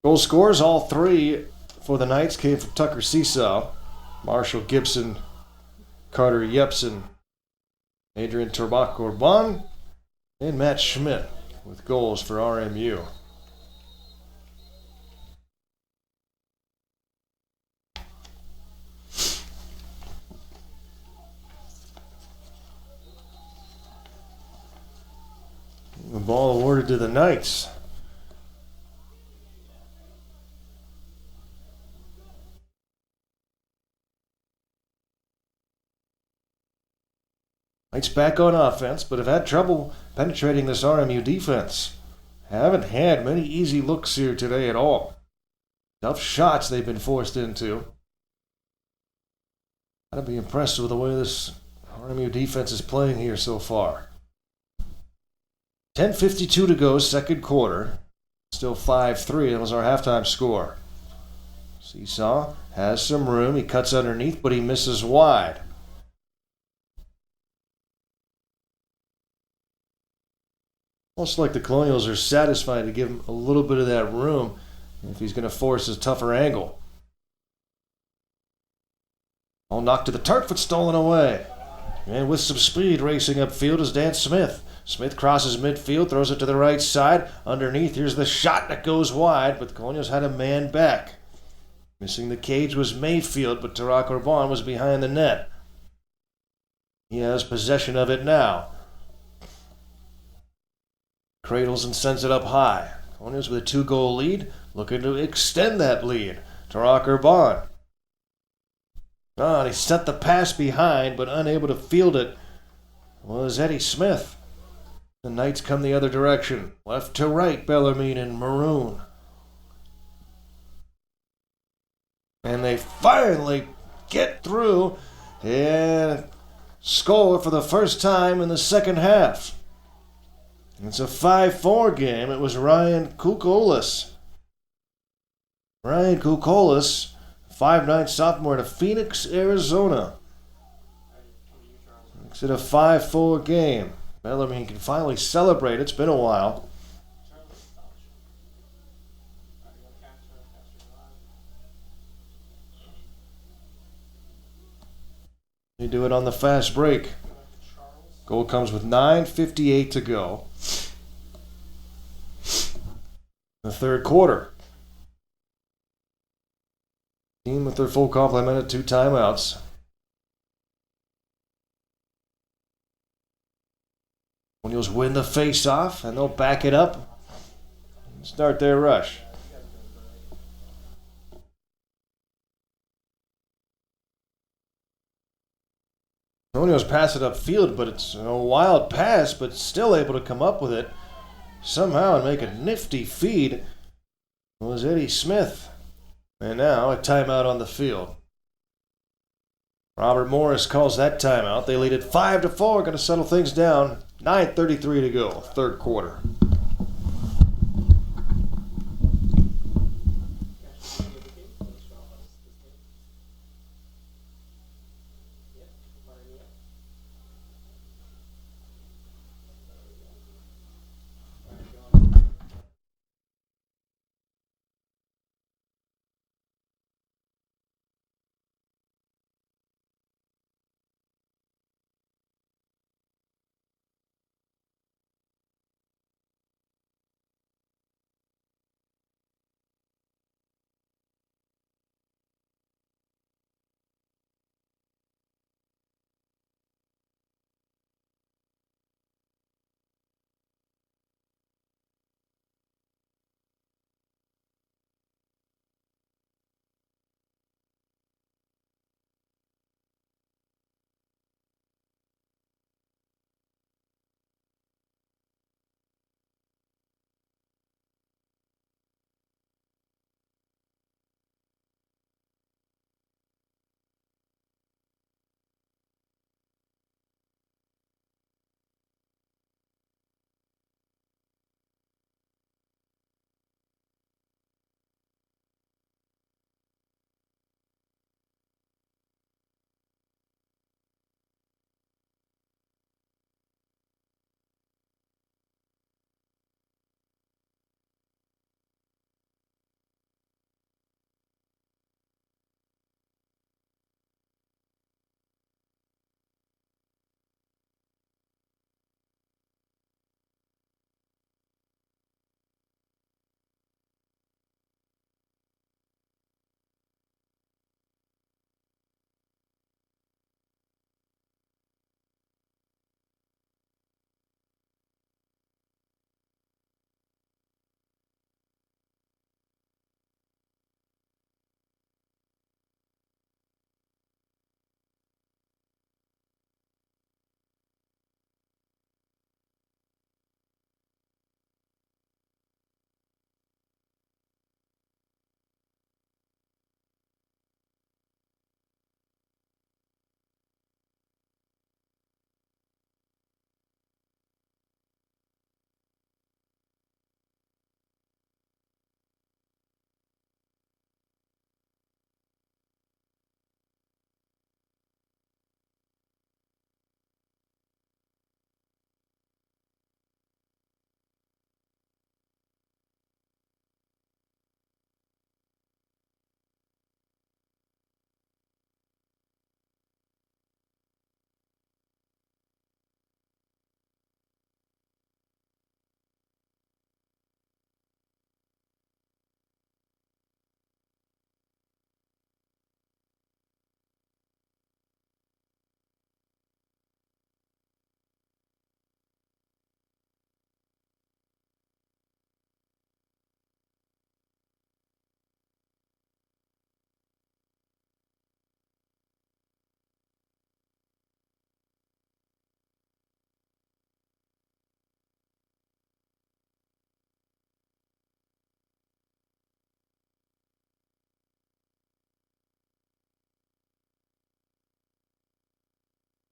Goal scores, all 3 for the Knights came from Tucker Seesaw, Marshall Gibson, Carter Yepson, Adrian Turbac-Orban, and Matt Schmidt with goals for RMU. The ball awarded to the Knights. Knights back on offense, but have had trouble penetrating this RMU defense. Haven't had many easy looks here today at all. Tough shots they've been forced into. Gotta be impressed with the way this RMU defense is playing here so far. 10:52 to go, second quarter. Still 5-3. That was our halftime score. Seesaw has some room. He cuts underneath, but he misses wide. Almost like the Colonials are satisfied to give him a little bit of that room if he's going to force a tougher angle. All knocked to the turf, but stolen away. And with some speed racing upfield is Dan Smith. Smith crosses midfield, throws it to the right side. Underneath, here's the shot that goes wide, but the Colonials had a man back. Missing the cage was Mayfield, but Tarak Orban was behind the net. He has possession of it now. Cradles and sends it up high. Colonials with a 2-goal lead, looking to extend that lead. Tarak Orban. And he set the pass behind, but unable to field it was Eddie Smith. The Knights come the other direction. Left to right, Bellarmine in maroon. And they finally get through and score for the first time in the second half. It's a 5-4 game. It was Ryan Kukolis. Ryan Kukolis, 5'9" sophomore out of Phoenix, Arizona. Makes it a 5-4 game. Bellarmine can finally celebrate. It's been a while. They do it on the fast break. Goal comes with 9:58 to go. The third quarter. Team with their full complement of 2 timeouts. Colonials win the face-off, and they'll back it up and start their rush. Colonials pass it upfield, but it's a wild pass, but still able to come up with it somehow and make a nifty feed was Eddie Smith. And now a timeout on the field. Robert Morris calls that timeout. They lead it 5-4, going to settle things down. 9:33 to go, third quarter.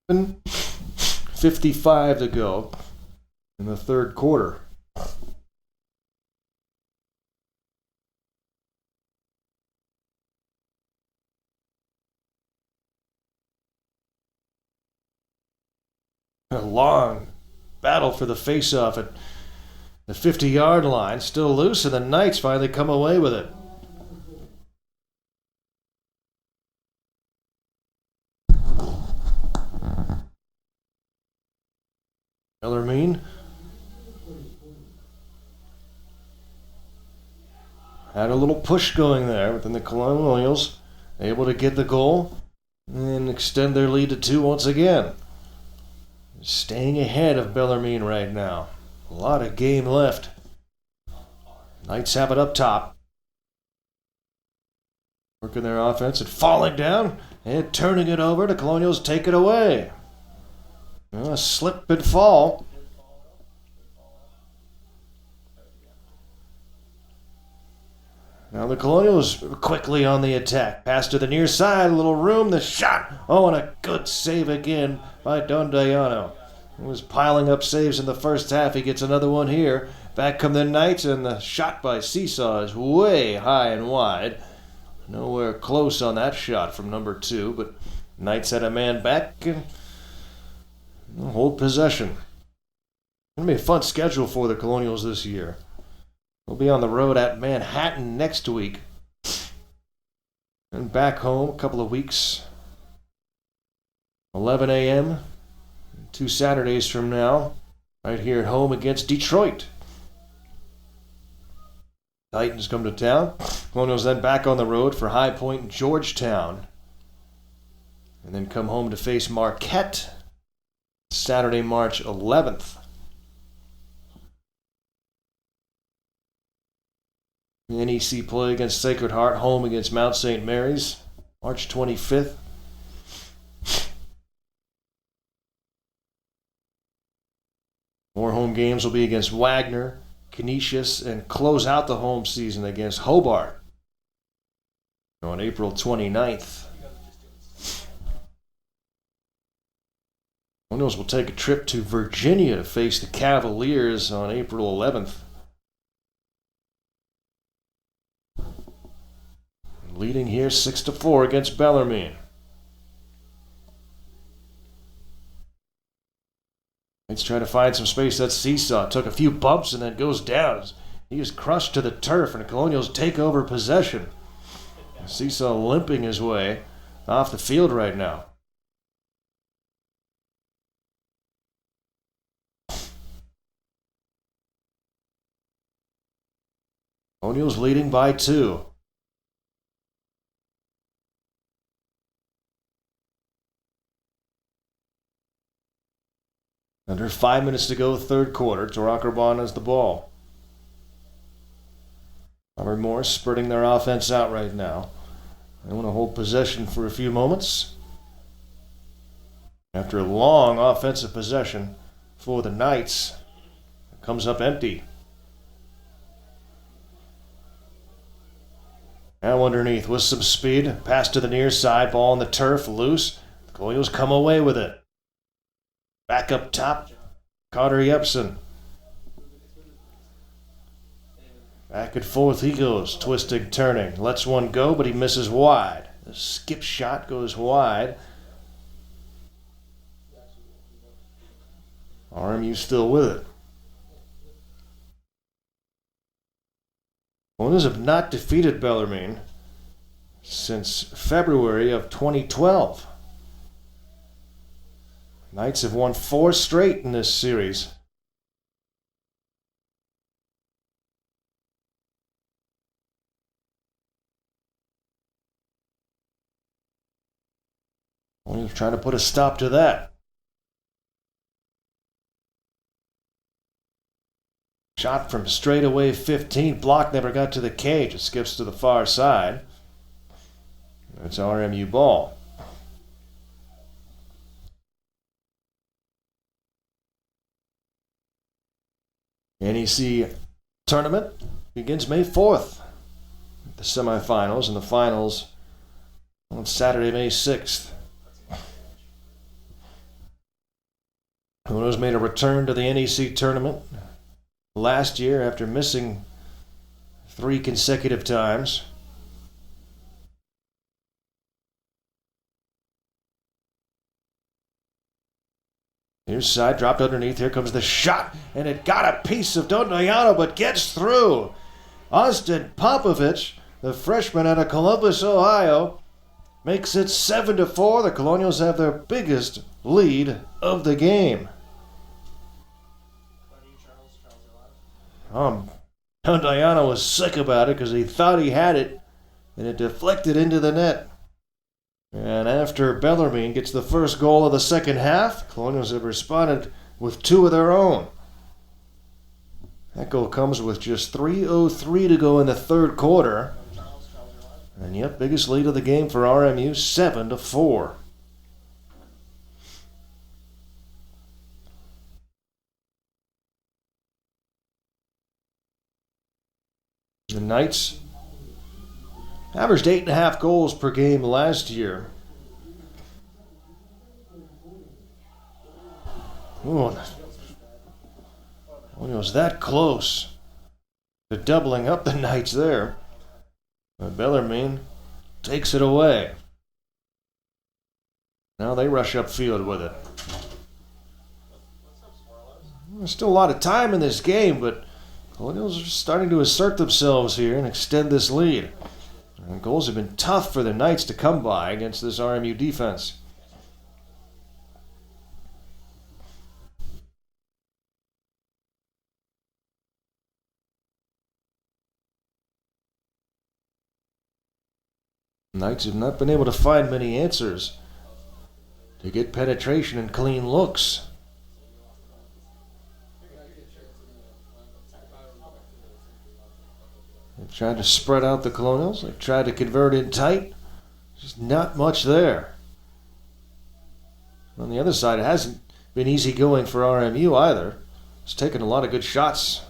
7:55 to go in the third quarter. A long battle for the faceoff at the 50-yard line. Still loose, and the Knights finally come away with it. Bellarmine had a little push going there within the Colonials, able to get the goal and extend their lead to 2 once again. Staying ahead of Bellarmine right now. A lot of game left. Knights have it up top. Working their offense and falling down and turning it over. The Colonials take it away. A slip and fall. Now the Colonials quickly on the attack. Pass to the near side, a little room, the shot. Oh, and a good save again by Dondayano. He was piling up saves in the first half. He gets another one here. Back come the Knights, and the shot by Seesaw is way high and wide. Nowhere close on that shot from number 2, but Knights had a man back and hold possession. It's going to be a fun schedule for the Colonials this year. We'll be on the road at Manhattan next week. And back home a couple of weeks. 11 a.m. 2 Saturdays from now. Right here at home against Detroit. Titans come to town. Colonials then back on the road for High Point and Georgetown. And then come home to face Marquette. Saturday, March 11th. NEC play against Sacred Heart, home against Mount St. Mary's, March 25th. More home games will be against Wagner, Canisius, and close out the home season against Hobart on April 29th. Colonials will take a trip to Virginia to face the Cavaliers on April 11th. Leading here 6-4 against Bellarmine. Let's try to find some space. That Seesaw took a few bumps and then goes down. He is crushed to the turf, and the Colonials take over possession. Seesaw limping his way off the field right now. Colonials leading by 2. Under 5 minutes to go, third quarter. Tarakarbon has the ball. Robert Morris spurting their offense out right now. They want to hold possession for a few moments. After a long offensive possession for the Knights, it comes up empty. Now underneath with some speed. Pass to the near side. Ball on the turf. Loose. The Colonials come away with it. Back up top, Carter Yepson. Back and forth he goes, twisting, turning. Lets one go, but he misses wide. The skip shot goes wide. RMU still with it. Colonials have not defeated Bellarmine since February of 2012. Knights have won 4 straight in this series. We're trying to put a stop to that. Shot from straightaway 15. Block never got to the cage. It skips to the far side. It's RMU ball. NEC tournament begins May 4th. The semifinals and the finals on Saturday, May 6th. Colonials made a return to the NEC tournament last year after missing 3 consecutive times. Here's side, dropped underneath. Here comes the shot, and it got a piece of Dondayano, but gets through. Austin Popovich, the freshman out of Columbus, Ohio, makes it 7-4. The Colonials have their biggest lead of the game. Dondayano was sick about it because he thought he had it, and it deflected into the net. And after Bellarmine gets the first goal of the second half, Colonials have responded with 2 of their own. That goal comes with just 3:03 to go in the third quarter. And yep, biggest lead of the game for RMU, 7-4. The Knights averaged 8.5 goals per game last year. Ooh, it was that close to doubling up the Knights there. But Bellarmine takes it away. Now they rush upfield with it. There's still a lot of time in this game, but Colonials are starting to assert themselves here and extend this lead. And goals have been tough for the Knights to come by against this RMU defense. Knights have not been able to find many answers to get penetration and clean looks. They've tried to spread out the Colonials. They've tried to convert in tight. Just not much there. On the other side, it hasn't been easy going for RMU either. It's taken a lot of good shots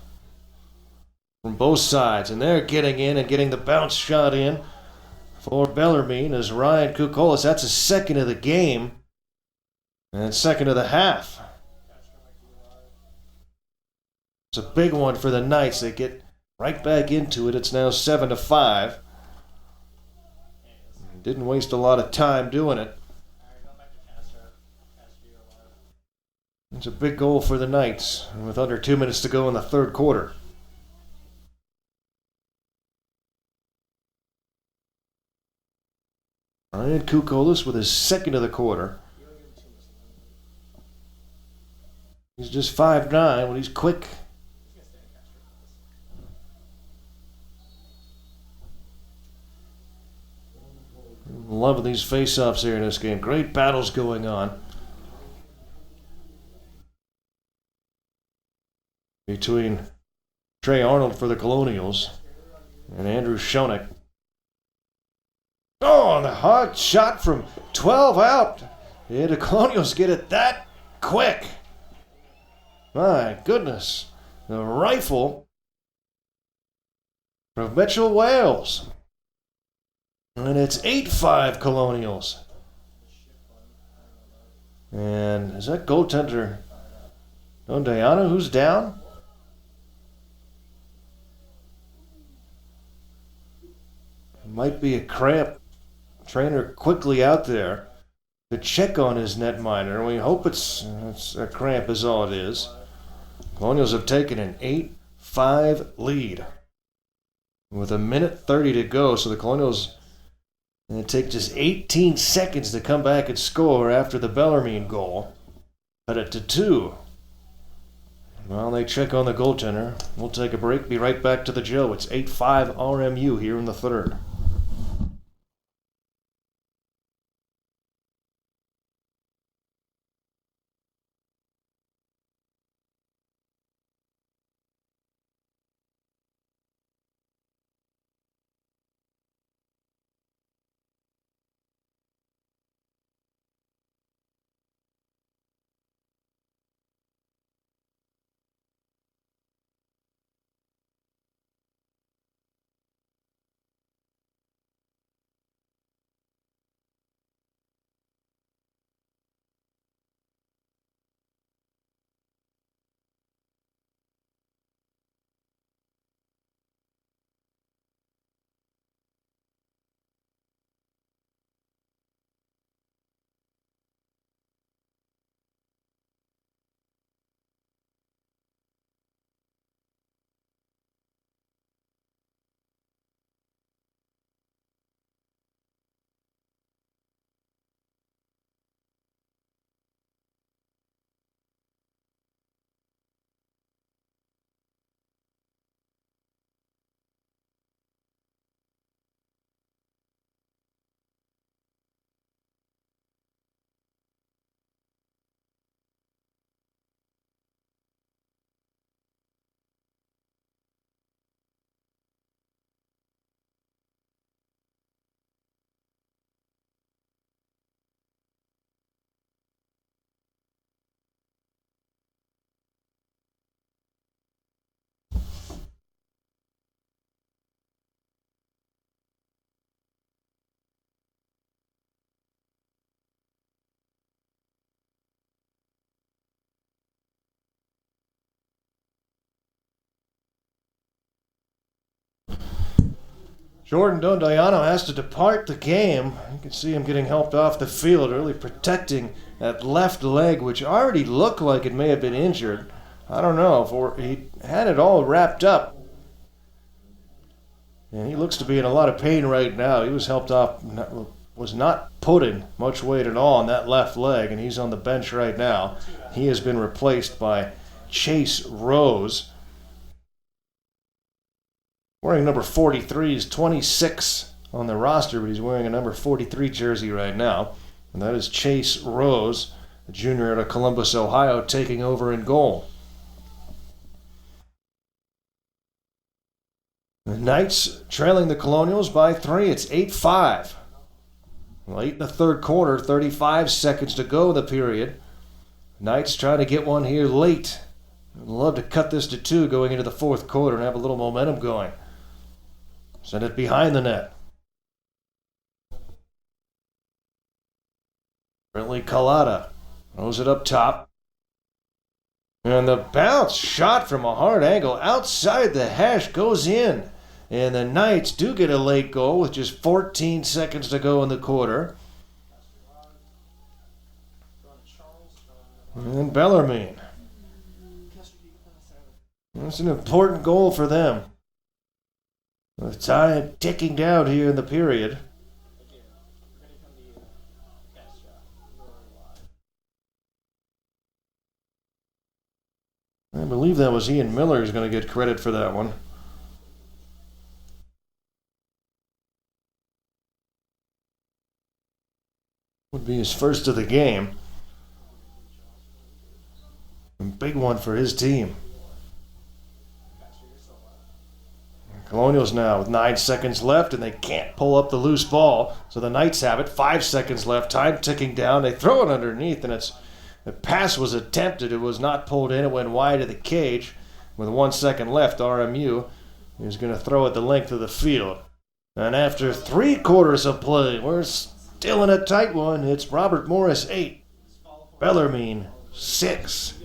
from both sides, and they're getting in and getting the bounce shot in for Bellarmine as Ryan Kukolis. That's a second of the game and second of the half. It's a big one for the Knights. They get right back into it. It's now 7-5. Didn't waste a lot of time doing it. It's a big goal for the Knights with under 2 minutes to go in the third quarter. Ryan Kukolis with his second of the quarter. He's just 5'9", but he's quick. Loving these face-offs here in this game. Great battles going on between Trey Arnold for the Colonials and Andrew Schoeneck. Oh, the hard shot from 12 out. Yeah, the Colonials get it that quick. My goodness. The rifle from Mitchell Wales. And it's 8-5 Colonials. And is that goaltender Dondayano who's down? Might be a cramp. Trainer quickly out there to check on his netminder. We hope it's a cramp is all it is. Colonials have taken an 8-5 lead with 1:30 to go. So the Colonials, and it takes just 18 seconds to come back and score after the Bellarmine goal. Cut it to 2. While they check on the goaltender, we'll take a break. Be right back to the Joe. It's 8-5 RMU here in the third. Jordan Dondiano has to depart the game. You can see him getting helped off the field, really protecting that left leg, which already looked like it may have been injured. I don't know, for he had it all wrapped up. And he looks to be in a lot of pain right now. He was helped off, was not putting much weight at all on that left leg, and he's on the bench right now. He has been replaced by Chase Rose. Wearing number 43, he's 26 on the roster, but he's wearing a number 43 jersey right now. And that is Chase Rose, a junior out of Columbus, Ohio, taking over in goal. The Knights trailing the Colonials by 3. It's 8-5. Late in the third quarter, 35 seconds to go in the period. Knights trying to get one here late. I'd love to cut this to 2 going into the fourth quarter and have a little momentum going. Send it behind the net. Brentley Collada throws it up top. And the bounce shot from a hard angle outside the hash goes in. And the Knights do get a late goal with just 14 seconds to go in the quarter. And Bellarmine. That's an important goal for them. The time ticking down here in the period. I believe that was Ian Miller who's going to get credit for that one. Would be his first of the game. A big one for his team. Colonials now with 9 seconds left, and they can't pull up the loose ball. So the Knights have it. 5 seconds left. Time ticking down. They throw it underneath, and the pass was attempted. It was not pulled in. It went wide of the cage. With 1 second left, RMU is going to throw it the length of the field. And after 3 quarters of play, we're still in a tight one. It's Robert Morris 8, Bellarmine 6.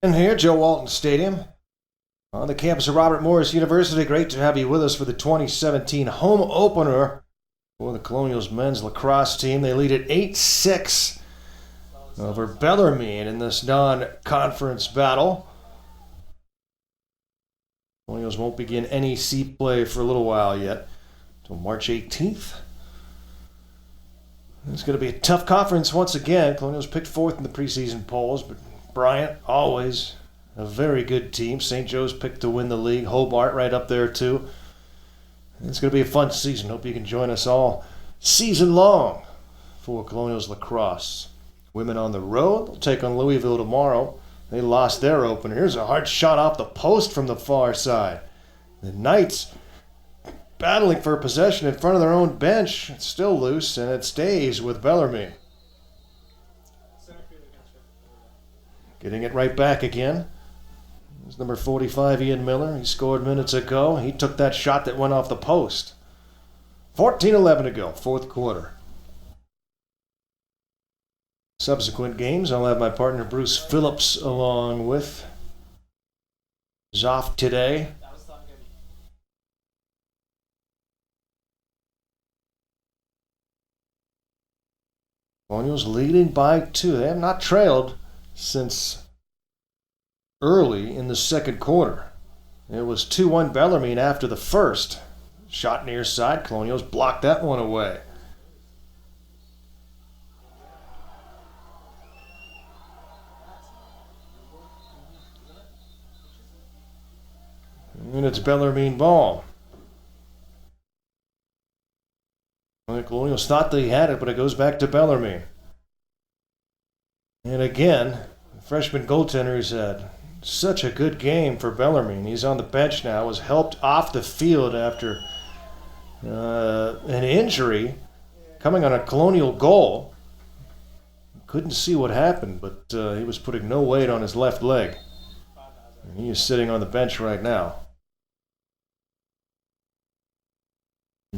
And here, Joe Walton Stadium, on the campus of Robert Morris University. Great to have you with us for the 2017 home opener for the Colonials men's lacrosse team. They lead at 8-6 over Bellarmine in this non-conference battle. Colonials won't begin NEC play for a little while yet, until March 18th. It's going to be a tough conference once again. Colonials picked 4th in the preseason polls, but Bryant, always a very good team. St. Joe's picked to win the league. Hobart right up there too. It's going to be a fun season. Hope you can join us all season long for Colonials lacrosse. Women on the road. They'll take on Louisville tomorrow. They lost their opener. Here's a hard shot off the post from the far side. The Knights battling for possession in front of their own bench. It's still loose, and it stays with Bellarmine. Getting it right back again. There's number 45, Ian Miller. He scored minutes ago. He took that shot that went off the post. 14-11 to go, fourth quarter. Subsequent games, I'll have my partner Bruce Phillips along with Zoff today. Colonials leading by 2. They have not trailed since early in the second quarter. It was 2-1 Bellarmine after the first. Shot near side. Colonials blocked that one away. And it's Bellarmine ball. The Colonials thought they had it, but it goes back to Bellarmine. And again, the freshman goaltender who's had such a good game for Bellarmine. He's on the bench now, was helped off the field after an injury coming on a Colonial goal. Couldn't see what happened, but he was putting no weight on his left leg. And he is sitting on the bench right now.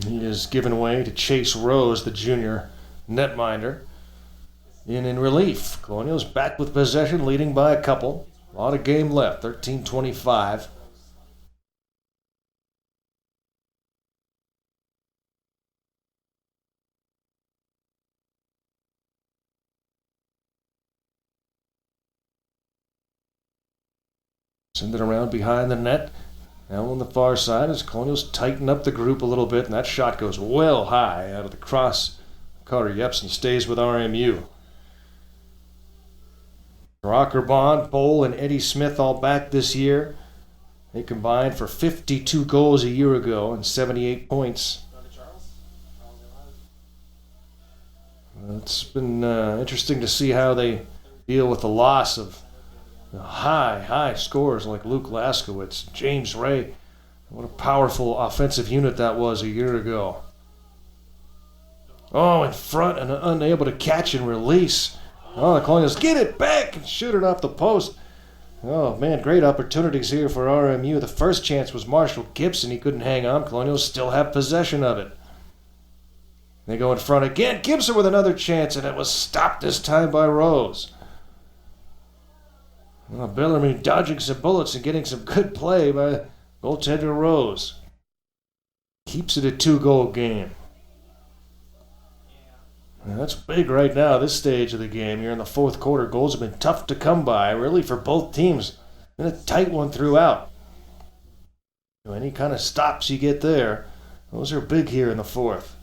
He is given way to Chase Rose, the junior netminder. In relief, Colonials back with possession, leading by a couple. A lot of game left, 13-25. Send it around behind the net. Now on the far side as Colonials tighten up the group a little bit, and that shot goes well high out of the cross. Carter Yepsen stays with RMU. Rocker Bond, Bowl, and Eddie Smith all back this year. They combined for 52 goals a year ago and 78 points. It's been interesting to see how they deal with the loss of high scorers like Luke Laskowitz, James Ray. What a powerful offensive unit that was a year ago. Oh, in front and unable to catch and release. Oh, the Colonials get it back and shoot it off the post. Oh, man, great opportunities here for RMU. The first chance was Marshall Gibson. He couldn't hang on. Colonials still have possession of it. They go in front again. Gibson with another chance, and it was stopped this time by Rose. Well, Bellarmine dodging some bullets and getting some good play by goaltender Rose. Keeps it a 2-goal game. And that's big right now, this stage of the game. Here in the fourth quarter, goals have been tough to come by, really, for both teams. Been a tight one throughout. So any kind of stops you get there, those are big here in the fourth.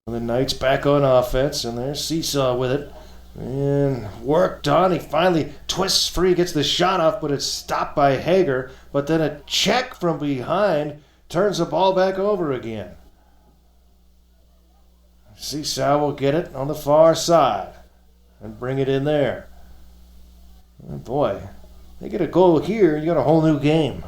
The Knights back on offense, and there's Seesaw with it. And worked on. He finally twists free, gets the shot off, but it's stopped by Hager. But then a check from behind turns the ball back over again. Seesaw will get it on the far side and bring it in there. Oh boy, they get a goal here, you got a whole new game.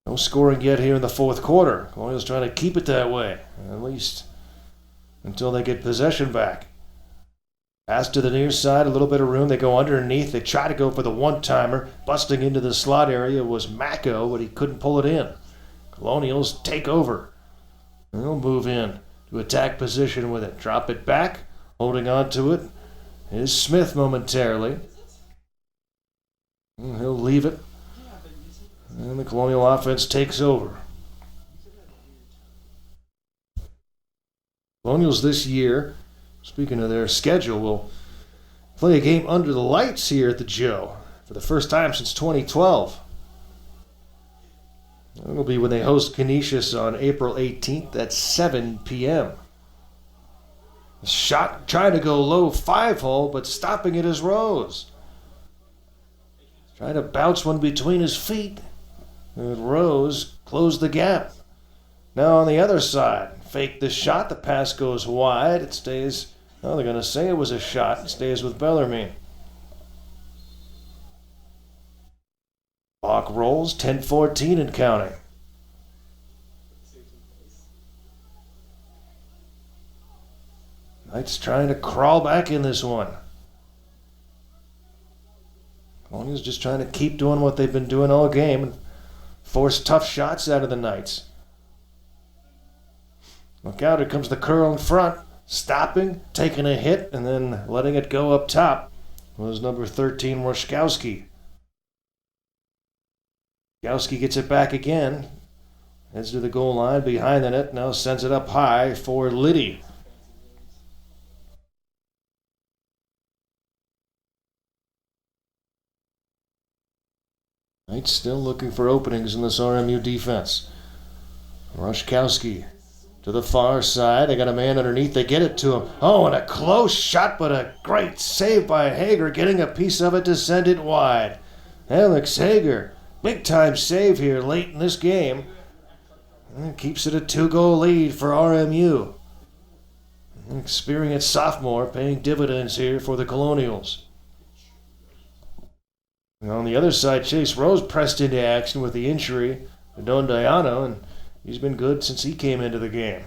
No scoring yet here in the fourth quarter. Colonials trying to keep it that way, at least until they get possession back. Pass to the near side, a little bit of room. They go underneath. They try to go for the one-timer. Busting into the slot area was Mako, but he couldn't pull it in. Colonials take over. They'll move in to attack position with it. Drop it back. Holding on to it is Smith momentarily. He'll leave it. And the Colonial offense takes over. Colonials this year, speaking of their schedule, will play a game under the lights here at the Joe for the first time since 2012. It'll be when they host Canisius on April 18th at 7 p.m. The shot trying to go low 5-hole, but stopping it is Rose. Trying to bounce one between his feet. And Rose closed the gap. Now on the other side, fake the shot. The pass goes wide. It stays. Oh, they're going to say it was a shot. It stays with Bellarmine. Clock rolls. 10-14 and counting. Knights trying to crawl back in this one. Colonials just trying to keep doing what they've been doing all game and force tough shots out of the Knights. Look out, here comes the curl in front. Stopping, taking a hit, and then letting it go up top was number 13, Roszkowski. Roszkowski gets it back again. Heads to the goal line behind the net. Now sends it up high for Liddy. Knights still looking for openings in this RMU defense. Roszkowski to the far side. They got a man underneath. They get it to him. Oh, and a close shot, but a great save by Hager, getting a piece of it to send it wide. Alex Hager, big time save here late in this game. And keeps it a 2-goal lead for RMU. An experienced sophomore paying dividends here for the Colonials. And on the other side, Chase Rose pressed into action with the injury to Don Diano, and he's been good since he came into the game.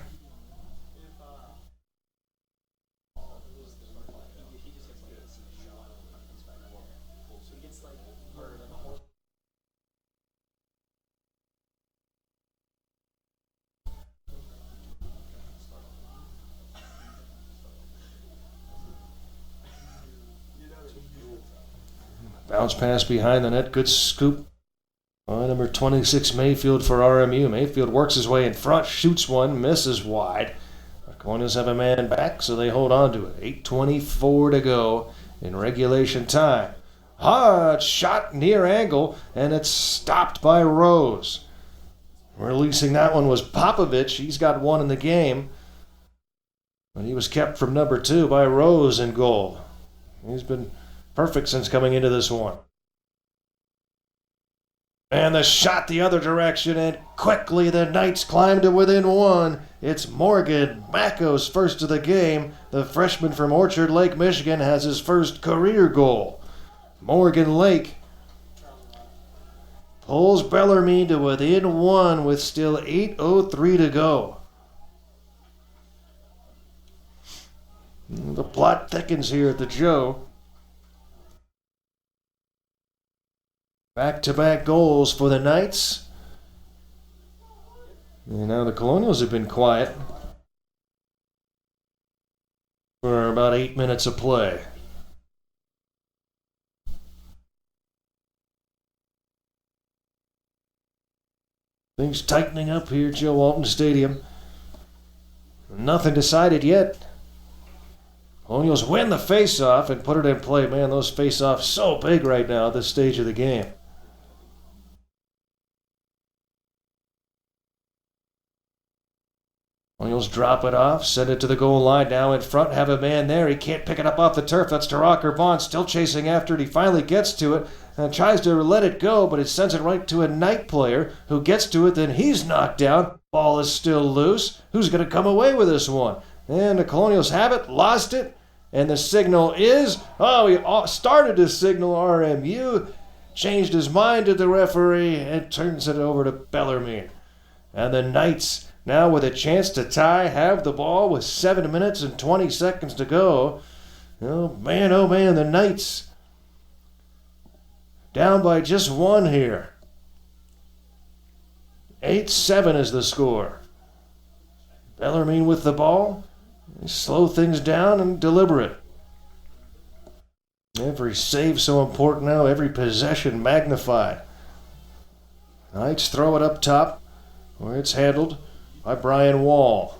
Bounce pass behind the net. Good scoop by number 26, Mayfield for RMU. Mayfield works his way in front, shoots one, misses wide. The Colonials have a man back, so they hold on to it. 8:24 to go in regulation time. Hard shot near angle, and it's stopped by Rose. Releasing that one was Popovich. He's got one in the game. But he was kept from number 2 by Rose in goal. He's been perfect since coming into this one. And the shot the other direction, and quickly the Knights climb to within 1. It's Morgan Macco's first of the game. The freshman from Orchard Lake, Michigan, has his first career goal. Morgan Lake pulls Bellarmine to within 1 with still 8:03 to go. The plot thickens here at the Joe. Back-to-back goals for the Knights. And now the Colonials have been quiet for about 8 minutes of play. Things tightening up here at Joe Walton Stadium. Nothing decided yet. Colonials win the face-off and put it in play. Man, those face-offs so big right now at this stage of the game. Colonials drop it off, send it to the goal line. Now in front, have a man there. He can't pick it up off the turf. That's Tarakar Vaughn still chasing after it. He finally gets to it and tries to let it go, but it sends it right to a Knight player who gets to it. Then he's knocked down. Ball is still loose. Who's going to come away with this one? And the Colonials have it, lost it, and the signal is, he started to signal RMU, changed his mind to the referee, and turns it over to Bellarmine. And the Knights, now with a chance to tie, have the ball with 7 minutes and 20 seconds to go. Oh man, the Knights down by just 1 here. 8-7 is the score. Bellarmine with the ball. Slow things down and deliberate. Every save so important now, every possession magnified. Knights throw it up top where it's handled by Brian Wall.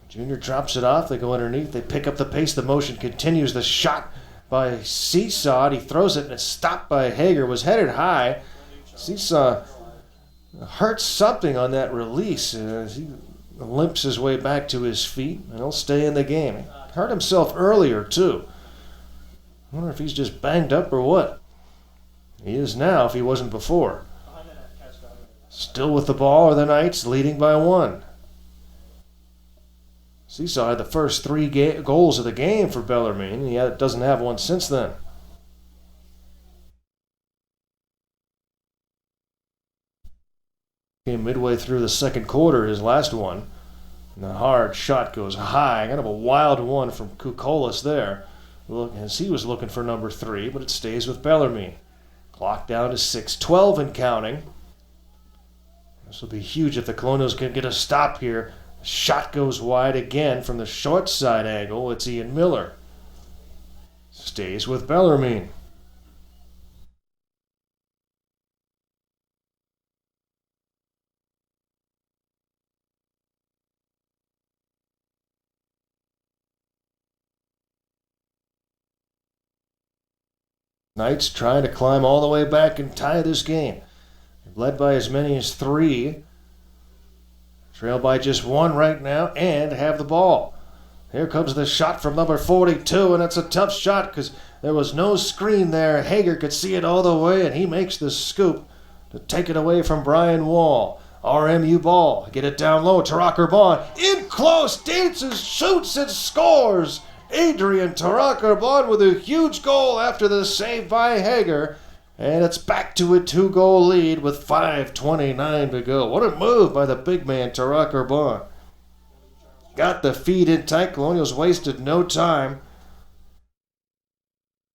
Junior drops it off. They go underneath. They pick up the pace. The motion continues. The shot by Seesaw. He throws it and it's stopped by Hager. Was headed high. Seesaw hurts something on that release. He limps his way back to his feet, and he'll stay in the game. He hurt himself earlier, too. I wonder if he's just banged up or what. He is now, if he wasn't before. Still with the ball are the Knights, leading by 1. Seesaw had the first 3 goals of the game for Bellarmine. He doesn't have one since then. Came midway through the second quarter, his last one. And the hard shot goes high. Kind of a wild one from Kukolis there. As he was looking for number 3, but it stays with Bellarmine. Clock down to 6:12 and counting. This will be huge if the Colonials can get a stop here. Shot goes wide again from the short side angle. It's Ian Miller. Stays with Bellarmine. Knights trying to climb all the way back and tie this game. Led by as many as 3. Trail by just 1 right now and have the ball. Here comes the shot from number 42, and it's a tough shot because there was no screen there. Hager could see it all the way, and he makes the scoop to take it away from Brian Wall. RMU ball. Get it down low. Tarak Bond in close. Dances, shoots, and scores. Adrian Tarak Bond with a huge goal after the save by Hager. And it's back to a 2-goal lead with 5:29 to go. What a move by the big man, Tarak Bond. Got the feed in tight. Colonials wasted no time.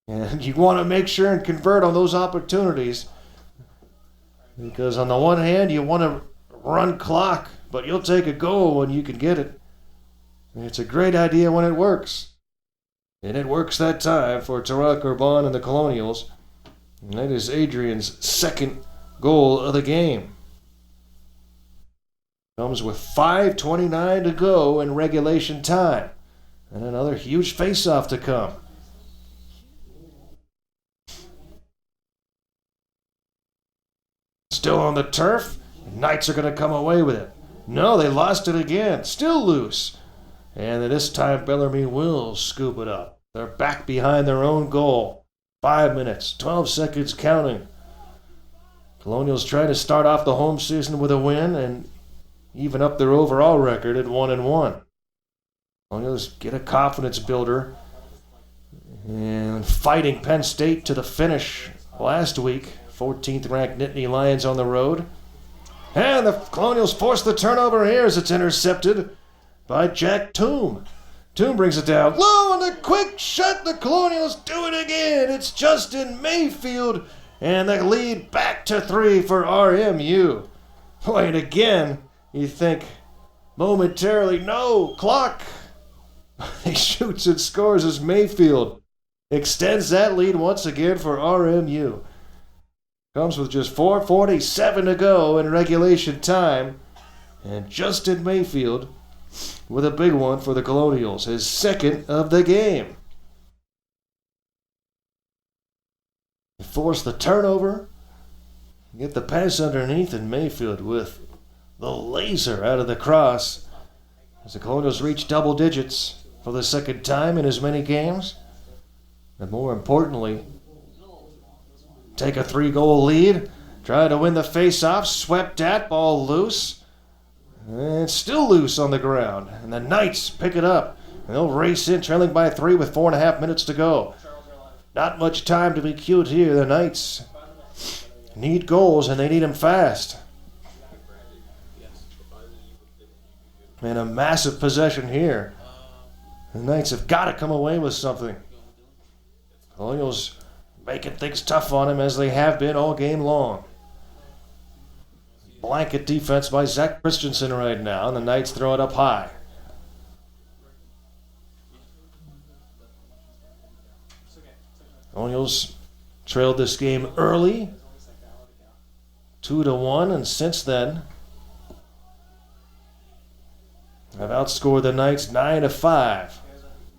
And you want to make sure and convert on those opportunities. Because on the one hand, you want to run clock, but you'll take a goal when you can get it. And it's a great idea when it works. And it works that time for Tarak Bond and the Colonials. And that is Adrian's second goal of the game. Comes with 5:29 to go in regulation time. And another huge face-off to come. Still on the turf. Knights are going to come away with it. No, they lost it again. Still loose. And this time Bellarmine will scoop it up. They're back behind their own goal. 5 minutes, 12 seconds counting. Colonials trying to start off the home season with a win and even up their overall record at 1-1. Colonials get a confidence builder and fighting Penn State to the finish last week. 14th ranked Nittany Lions on the road. And the Colonials force the turnover here as it's intercepted by Jack Toom. Toom brings it down low and a quick shot. The Colonials do it again. It's Justin Mayfield and the lead back to 3 for RMU. Boy, and again, you think momentarily, no, clock. He shoots and scores as Mayfield extends that lead once again for RMU. Comes with just 4:47 to go in regulation time. And Justin Mayfield with a big one for the Colonials, his second of the game. They force the turnover, get the pass underneath, and Mayfield with the laser out of the cross as the Colonials reach double digits for the second time in as many games. And more importantly, take a 3-goal lead, try to win the face-off, swept at, ball loose. And it's still loose on the ground. And the Knights pick it up. And they'll race in, trailing by 3 with 4.5 minutes to go. Not much time to be cute here. The Knights need goals, and they need them fast. And a massive possession here. The Knights have got to come away with something. Colonials making things tough on him as they have been all game long. Blanket defense by Zach Christensen right now, and the Knights throw it up high. Colonials trailed this game early, 2-1, and since then have outscored the Knights 9-5.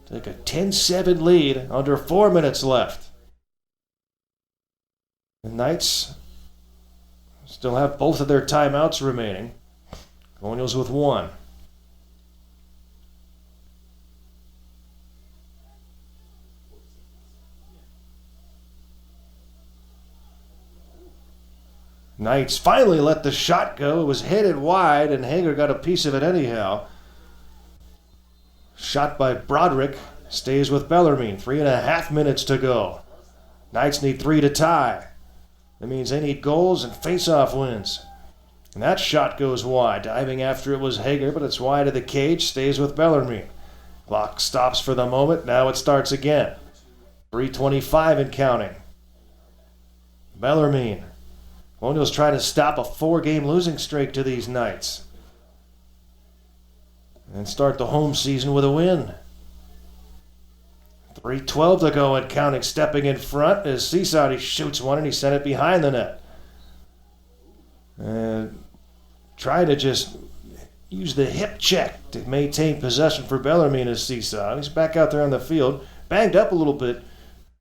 Take a 10-7 lead under 4 minutes left. The Knights still have both of their timeouts remaining. Colonials with 1. Knights finally let the shot go. It was headed wide, and Hager got a piece of it anyhow. Shot by Broderick. Stays with Bellarmine. 3.5 minutes to go. Knights need 3 to tie. That means they need goals and face-off wins. And that shot goes wide. Diving after it was Hager, but it's wide of the cage. Stays with Bellarmine. Clock stops for the moment. Now it starts again. 3:25 and counting. Bellarmine. Colonials trying to stop a 4-game losing streak to these Knights. And start the home season with a win. 3:12 to go and counting. Stepping in front as Seaside, he shoots one and he sent it behind the net. And try to just use the hip check to maintain possession for Bellarmine as Seaside. He's back out there on the field, banged up a little bit,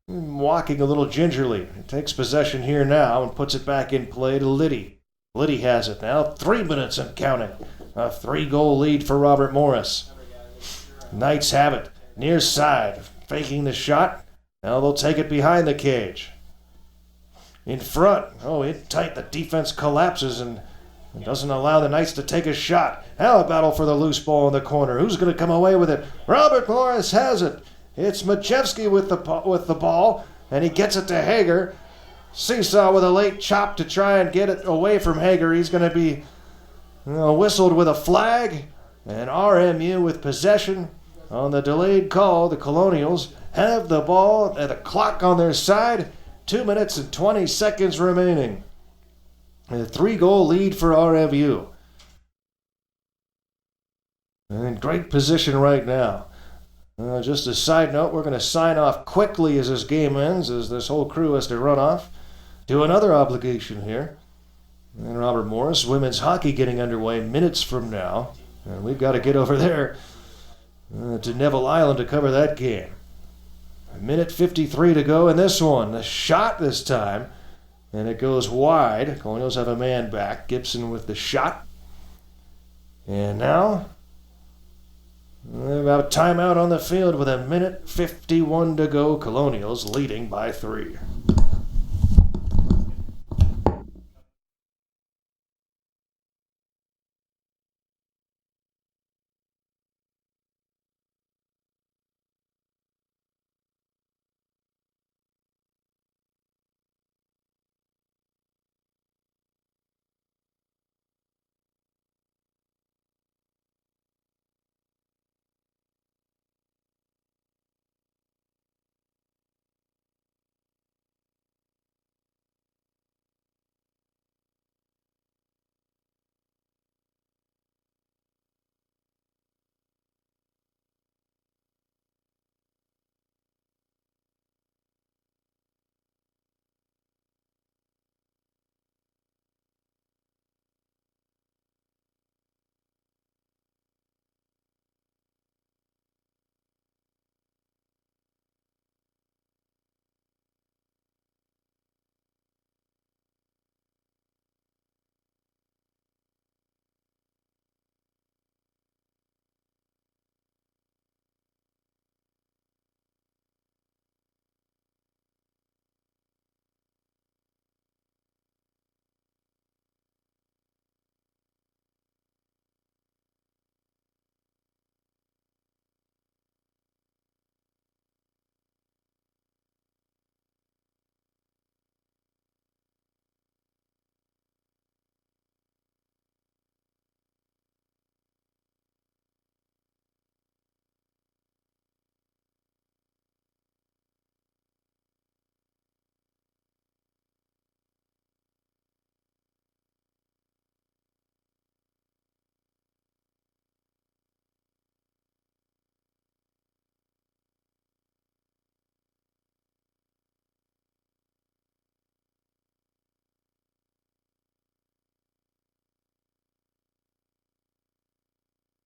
walking a little gingerly. He takes possession here now and puts it back in play to Liddy. Liddy has it now. 3 minutes and counting. A 3-goal lead for Robert Morris. Knights have it. Near side. Faking the shot. Now they'll take it behind the cage. In front. Oh, in tight. The defense collapses and doesn't allow the Knights to take a shot. Now a battle for the loose ball in the corner. Who's going to come away with it? Robert Morris has it. It's Majewski with the ball, and he gets it to Hager. Seesaw with a late chop to try and get it away from Hager. He's going to be whistled with a flag, and RMU with possession. On the delayed call, the Colonials have the ball at a clock on their side. 2 minutes and 20 seconds remaining. A 3-goal lead for RMU. And in great position right now. Just a side note, we're going to sign off quickly as this game ends, as this whole crew has to run off to another obligation here. And Robert Morris, women's hockey getting underway minutes from now. And we've got to get over there to Neville Island to cover that game. 1:53 to go in this one. The shot this time, and it goes wide. Colonials have a man back. Gibson with the shot. And now, about timeout on the field with 1:51 to go. Colonials leading by 3.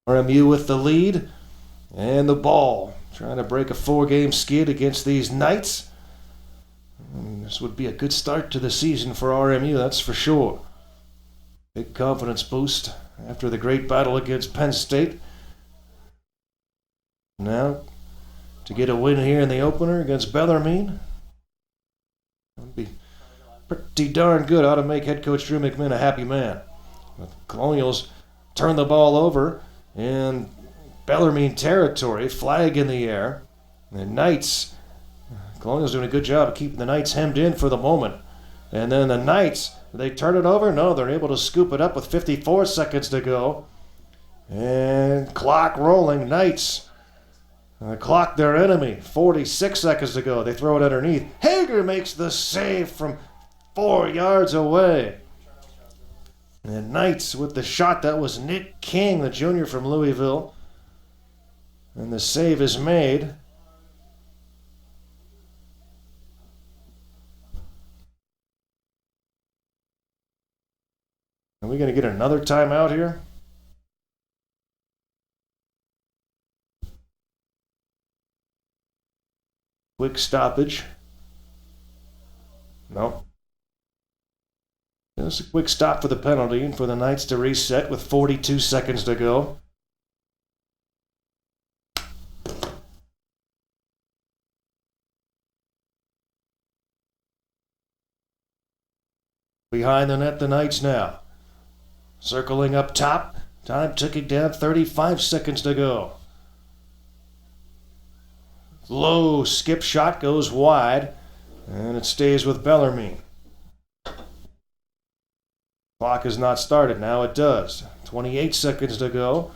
RMU with the lead and the ball. Trying to break a 4-game skid against these Knights. This would be a good start to the season for RMU, that's for sure. Big confidence boost after the great battle against Penn State. Now, to get a win here in the opener against Bellarmine. It'd be pretty darn good. Ought to make head coach Drew McMinn a happy man. But the Colonials turn the ball over in Bellarmine territory, flag in the air. The Knights, Colonials doing a good job of keeping the Knights hemmed in for the moment. And then the Knights, they turn it over? No, they're able to scoop it up with 54 seconds to go. And clock rolling. Knights clock their enemy. 46 seconds to go. They throw it underneath. Hager makes the save from 4 yards away. And Knights with the shot. That was Nick King, the junior from Louisville. And the save is made. Are we going to get another timeout here? Quick stoppage. No. Just a quick stop for the penalty and for the Knights to reset with 42 seconds to go. Behind the net, the Knights now. Circling up top. Time ticking down, 35 seconds to go. Low skip shot goes wide, and it stays with Bellarmine. Clock is not started. Now it does. 28 seconds to go.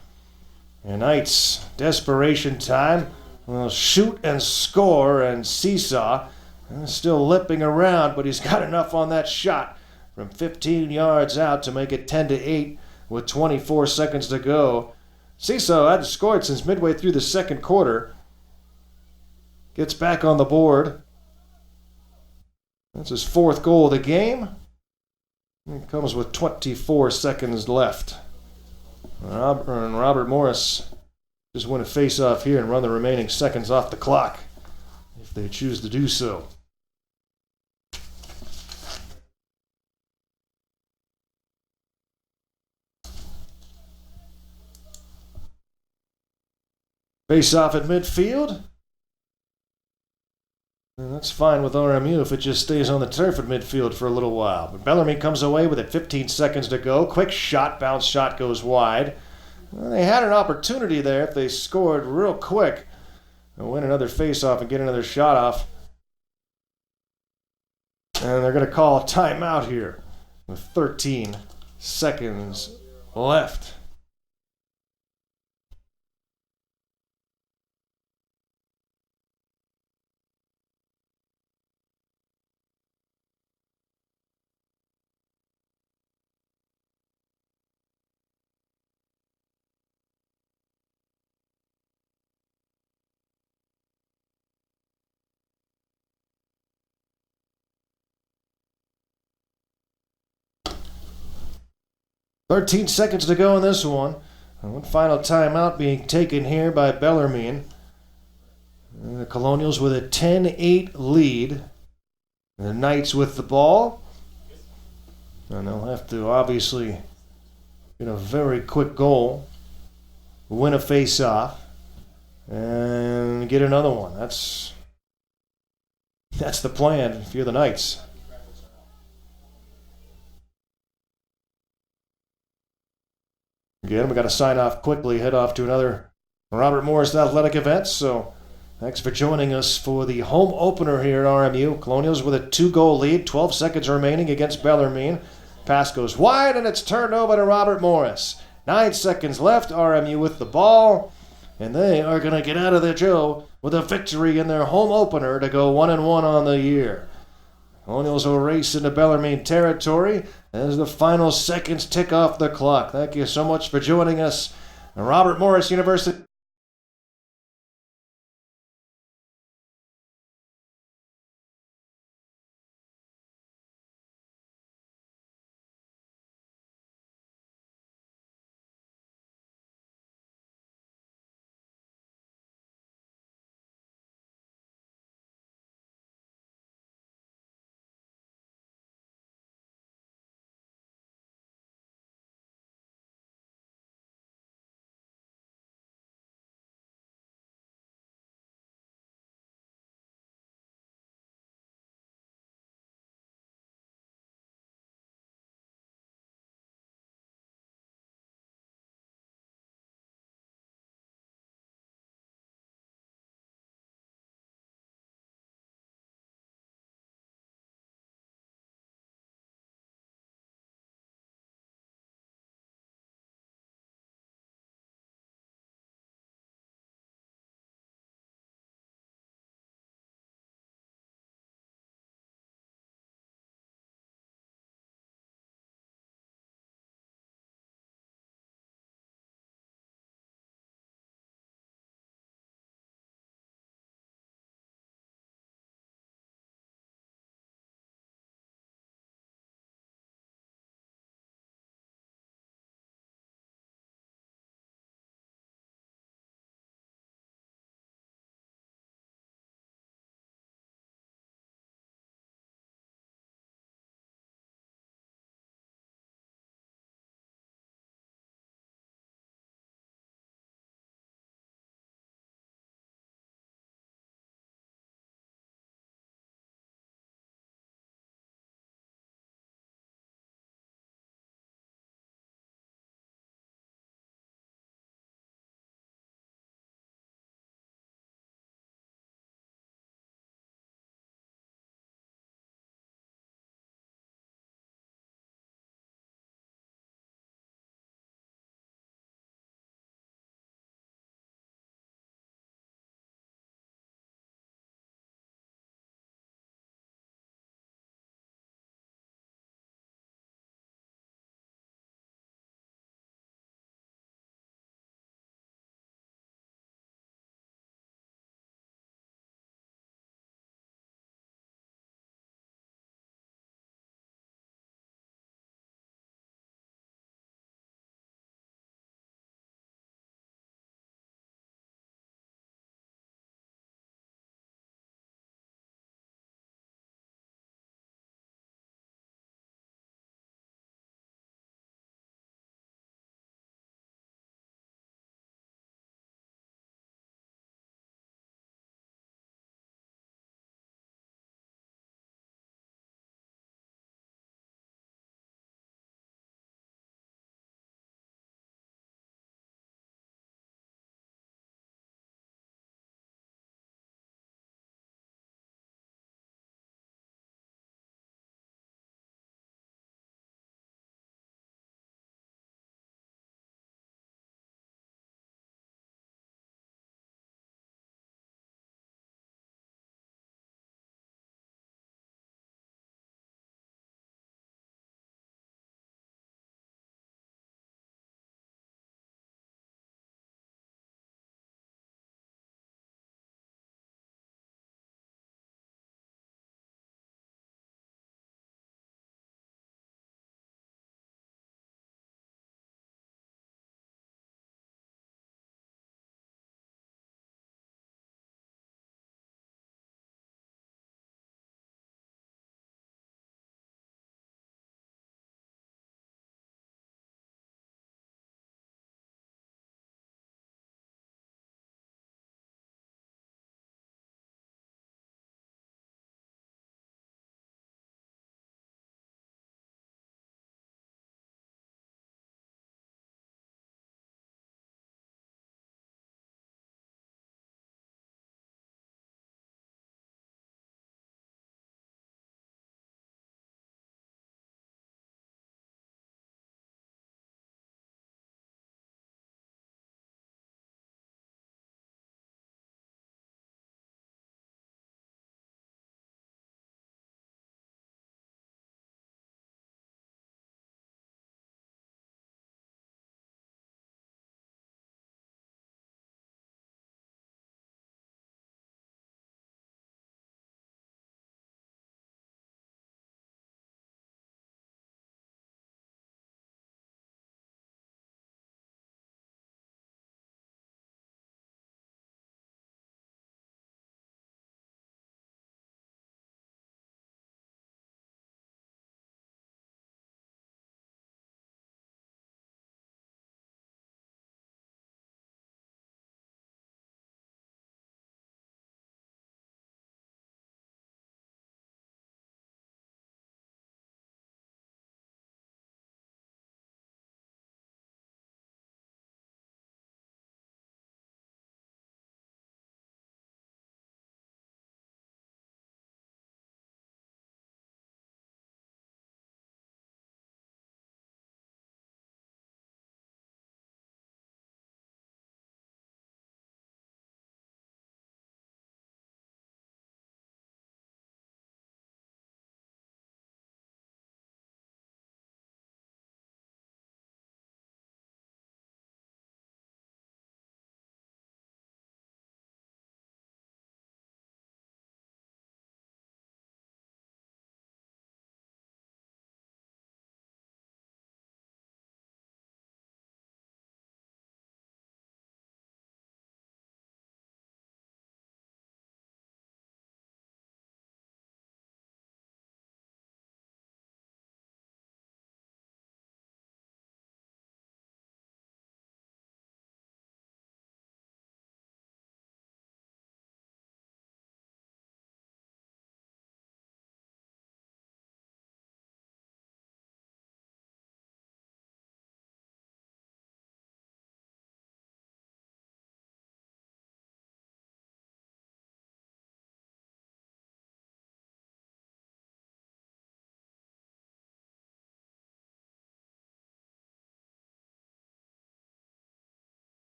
And Knights, desperation time. Will shoot and score and seesaw. And still limping around, but he's got enough on that shot from 15 yards out to make it 10-8 with 24 seconds to go. Seesaw hadn't scored since midway through the second quarter. Gets back on the board. That's his 4th goal of the game. It comes with 24 seconds left. Robert Morris just win a face-off here and run the remaining seconds off the clock if they choose to do so. Face-off at midfield. And that's fine with RMU if it just stays on the turf at midfield for a little while. But Bellarmine comes away with it, 15 seconds to go. Quick shot, bounce shot goes wide. Well, they had an opportunity there if they scored real quick and win another face-off and get another shot off. And they're going to call a timeout here with 13 seconds left. Thirteen seconds to go in this one. And one final timeout being taken here by Bellarmine. And the Colonials with a 10-8 lead. And the Knights with the ball. And they'll have to obviously get a very quick goal, win a face-off, and get another one. That's the plan if you're the Knights. Again, we got to sign off quickly, head off to another Robert Morris athletic event. So thanks for joining us for the home opener here at RMU. Colonials with a 2-goal lead, 12 seconds remaining against Bellarmine. Pass goes wide, and it's turned over to Robert Morris. 9 seconds left, RMU with the ball. And they are going to get out of there, Joe, with a victory in their home opener to go 1-1 on the year. Colonials will race into Bellarmine territory as the final seconds tick off the clock. Thank you so much for joining us. Robert Morris University.